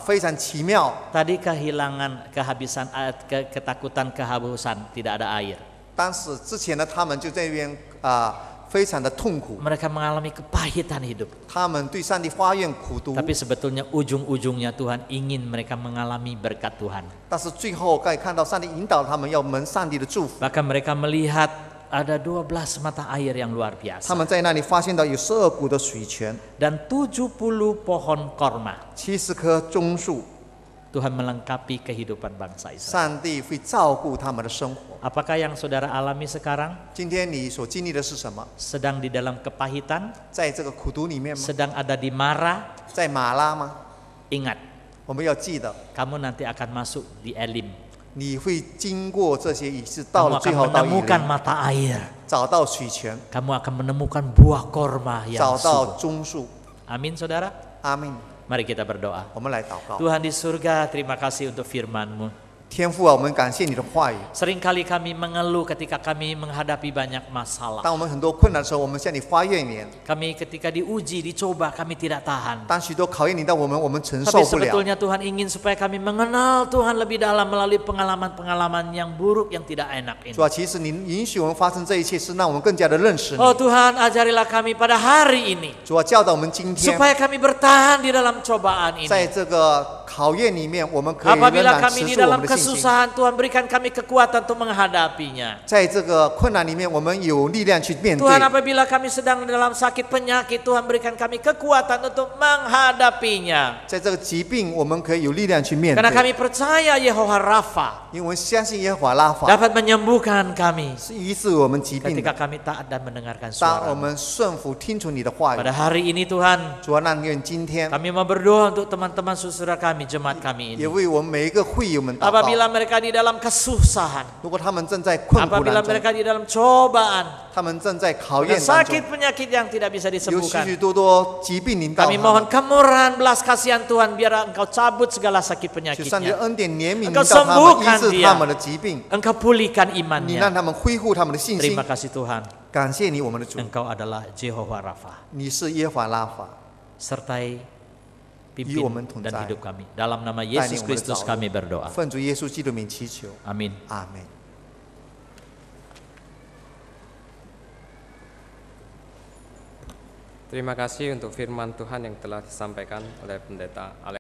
[SPEAKER 2] 非常奇妙。
[SPEAKER 1] Tadi kehilangan, kehabisan, ketakutan, kehausan, tidak ada air.
[SPEAKER 2] 当时之前呢，他们就在那边非常的痛苦，
[SPEAKER 1] Mereka mengalami kepahitan hidup.
[SPEAKER 2] 他们对上帝发愿苦读，
[SPEAKER 1] Tapi sebetulnya ujung-ujungnya Tuhan ingin mereka mengalami berkat Tuhan.
[SPEAKER 2] 但是最后可以看到上帝引导他们要蒙上帝的祝福。
[SPEAKER 1] Bahkan mereka melihat ada 12 mata air yang luar
[SPEAKER 2] 他
[SPEAKER 1] biasa.
[SPEAKER 2] 们在那里发现到有12股的水泉，
[SPEAKER 1] Dan 70 pohon korma.
[SPEAKER 2] 70棵棕树，
[SPEAKER 1] Tuhan melengkapi kehidupan bangsa Israel.
[SPEAKER 2] 上帝会照顾他们的生活。
[SPEAKER 1] Apakah yang saudara alami sekarang?
[SPEAKER 2] 今天你所经历的是什么？
[SPEAKER 1] Sedang di dalam kepahitan?
[SPEAKER 2] 在这个苦读里面吗？
[SPEAKER 1] Sedang ada di Mara?
[SPEAKER 2] 在马拉吗？
[SPEAKER 1] Ingat,
[SPEAKER 2] 我们要记得，
[SPEAKER 1] kamu nanti akan masuk di Elim.
[SPEAKER 2] 你会经过这些仪式，到
[SPEAKER 1] Kamu
[SPEAKER 2] 了最
[SPEAKER 1] akan
[SPEAKER 2] 后到以
[SPEAKER 1] menemukan
[SPEAKER 2] 琳，
[SPEAKER 1] mata air.
[SPEAKER 2] 找到水泉，
[SPEAKER 1] Kamu akan menemukan buah korma yang
[SPEAKER 2] 找到
[SPEAKER 1] subur.
[SPEAKER 2] 棕树。
[SPEAKER 1] Amin saudara?
[SPEAKER 2] 阿门。
[SPEAKER 1] Mari kita berdoa.
[SPEAKER 2] 我们来祷告。
[SPEAKER 1] Tuhan di surga, terima kasih untuk firman-Mu.
[SPEAKER 2] 天父啊，我们感谢你的话语。
[SPEAKER 1] Seringkali kami mengeluh ketika kami menghadapi banyak masalah.
[SPEAKER 2] 当我们很多困难的时候，我们向你发怨言；
[SPEAKER 1] Kami ketika diuji, dicoba, kami tidak tahan.
[SPEAKER 2] 当许多考验临到我们，我们承
[SPEAKER 1] Tapi
[SPEAKER 2] 受不了。
[SPEAKER 1] sebetulnya Tuhan ingin supaya kami mengenal Tuhan lebih dalam melalui pengalaman-pengalaman yang buruk, yang tidak enak ini.
[SPEAKER 2] 主啊，其实你允许我们发生这一切，是让我们更加的认识你。
[SPEAKER 1] Oh Tuhan, ajarilah kami pada hari ini.
[SPEAKER 2] 主啊，教导我们今天
[SPEAKER 1] Supaya kami bertahan di dalam cobaan
[SPEAKER 2] 在
[SPEAKER 1] ini.
[SPEAKER 2] 这个考验里面，我们可以仍
[SPEAKER 1] Apabila
[SPEAKER 2] 然
[SPEAKER 1] kami
[SPEAKER 2] 持
[SPEAKER 1] di
[SPEAKER 2] 住我
[SPEAKER 1] dalam
[SPEAKER 2] 们的信心。
[SPEAKER 1] kesusahan, Tuhan berikan kami kekuatan untuk menghadapinya.
[SPEAKER 2] 在这个困难里面，我们有力量去面对。
[SPEAKER 1] Tuhan, apabila kami sedang dalam sakit penyakit, Tuhan berikan kami kekuatan untuk menghadapinya.
[SPEAKER 2] 在这个疾病，我们可以有力量去面
[SPEAKER 1] Karena
[SPEAKER 2] 对，
[SPEAKER 1] kami percaya Yehova Rafa
[SPEAKER 2] 因为我们相信耶和华拉法
[SPEAKER 1] dapat menyembuhkan kami
[SPEAKER 2] 是医治我们疾病
[SPEAKER 1] ketika
[SPEAKER 2] 的。
[SPEAKER 1] kami taat dan mendengarkan
[SPEAKER 2] 当我
[SPEAKER 1] suara.
[SPEAKER 2] 们顺服听从你的话语
[SPEAKER 1] Pada，hari ini Tuhan,
[SPEAKER 2] 主啊，但愿今天
[SPEAKER 1] kami mau berdoa untuk teman-teman saudara kami, jemaat kami
[SPEAKER 2] 也
[SPEAKER 1] ini.
[SPEAKER 2] 为我们每一个会友们祷告。
[SPEAKER 1] Apabila mereka di dalam kesusahan,
[SPEAKER 2] 如果他们正在困苦
[SPEAKER 1] apabila
[SPEAKER 2] 当中，
[SPEAKER 1] mereka di dalam cobaan,
[SPEAKER 2] 他们正在考
[SPEAKER 1] dan
[SPEAKER 2] 验当中，
[SPEAKER 1] sakit penyakit yang tidak bisa
[SPEAKER 2] 有许
[SPEAKER 1] disembuhkan,
[SPEAKER 2] 许多多疾病临到他
[SPEAKER 1] kami mohon
[SPEAKER 2] 们。
[SPEAKER 1] kemurahan belas kasihan Tuhan, biar Engkau cabut segala sakit
[SPEAKER 2] 求上帝的
[SPEAKER 1] penyakitnya.
[SPEAKER 2] 恩典怜悯临
[SPEAKER 1] Engkau
[SPEAKER 2] 到他们，
[SPEAKER 1] sembuhkan
[SPEAKER 2] 医治
[SPEAKER 1] dia.
[SPEAKER 2] 他们的疾病，
[SPEAKER 1] Engkau pulihkan
[SPEAKER 2] 你
[SPEAKER 1] imannya.
[SPEAKER 2] 让他们恢复他们的信心
[SPEAKER 1] Terima。kasih Tuhan,
[SPEAKER 2] 感谢你，我们的主，
[SPEAKER 1] Engkau adalah Jehovah Rafa.
[SPEAKER 2] 你是耶和华拉法，
[SPEAKER 1] Sertai pimpin
[SPEAKER 2] 与我们同在。
[SPEAKER 1] dan hidup kami. Dalam nama
[SPEAKER 2] 带领
[SPEAKER 1] Yesus
[SPEAKER 2] 我们的道
[SPEAKER 1] Kristus
[SPEAKER 2] 路
[SPEAKER 1] kami berdoa.
[SPEAKER 2] 奉主耶稣基督名祈求，
[SPEAKER 1] Amin.
[SPEAKER 2] 阿门。
[SPEAKER 3] Terima kasih untuk firman Tuhan yang telah disampaikan oleh Pendeta Alex.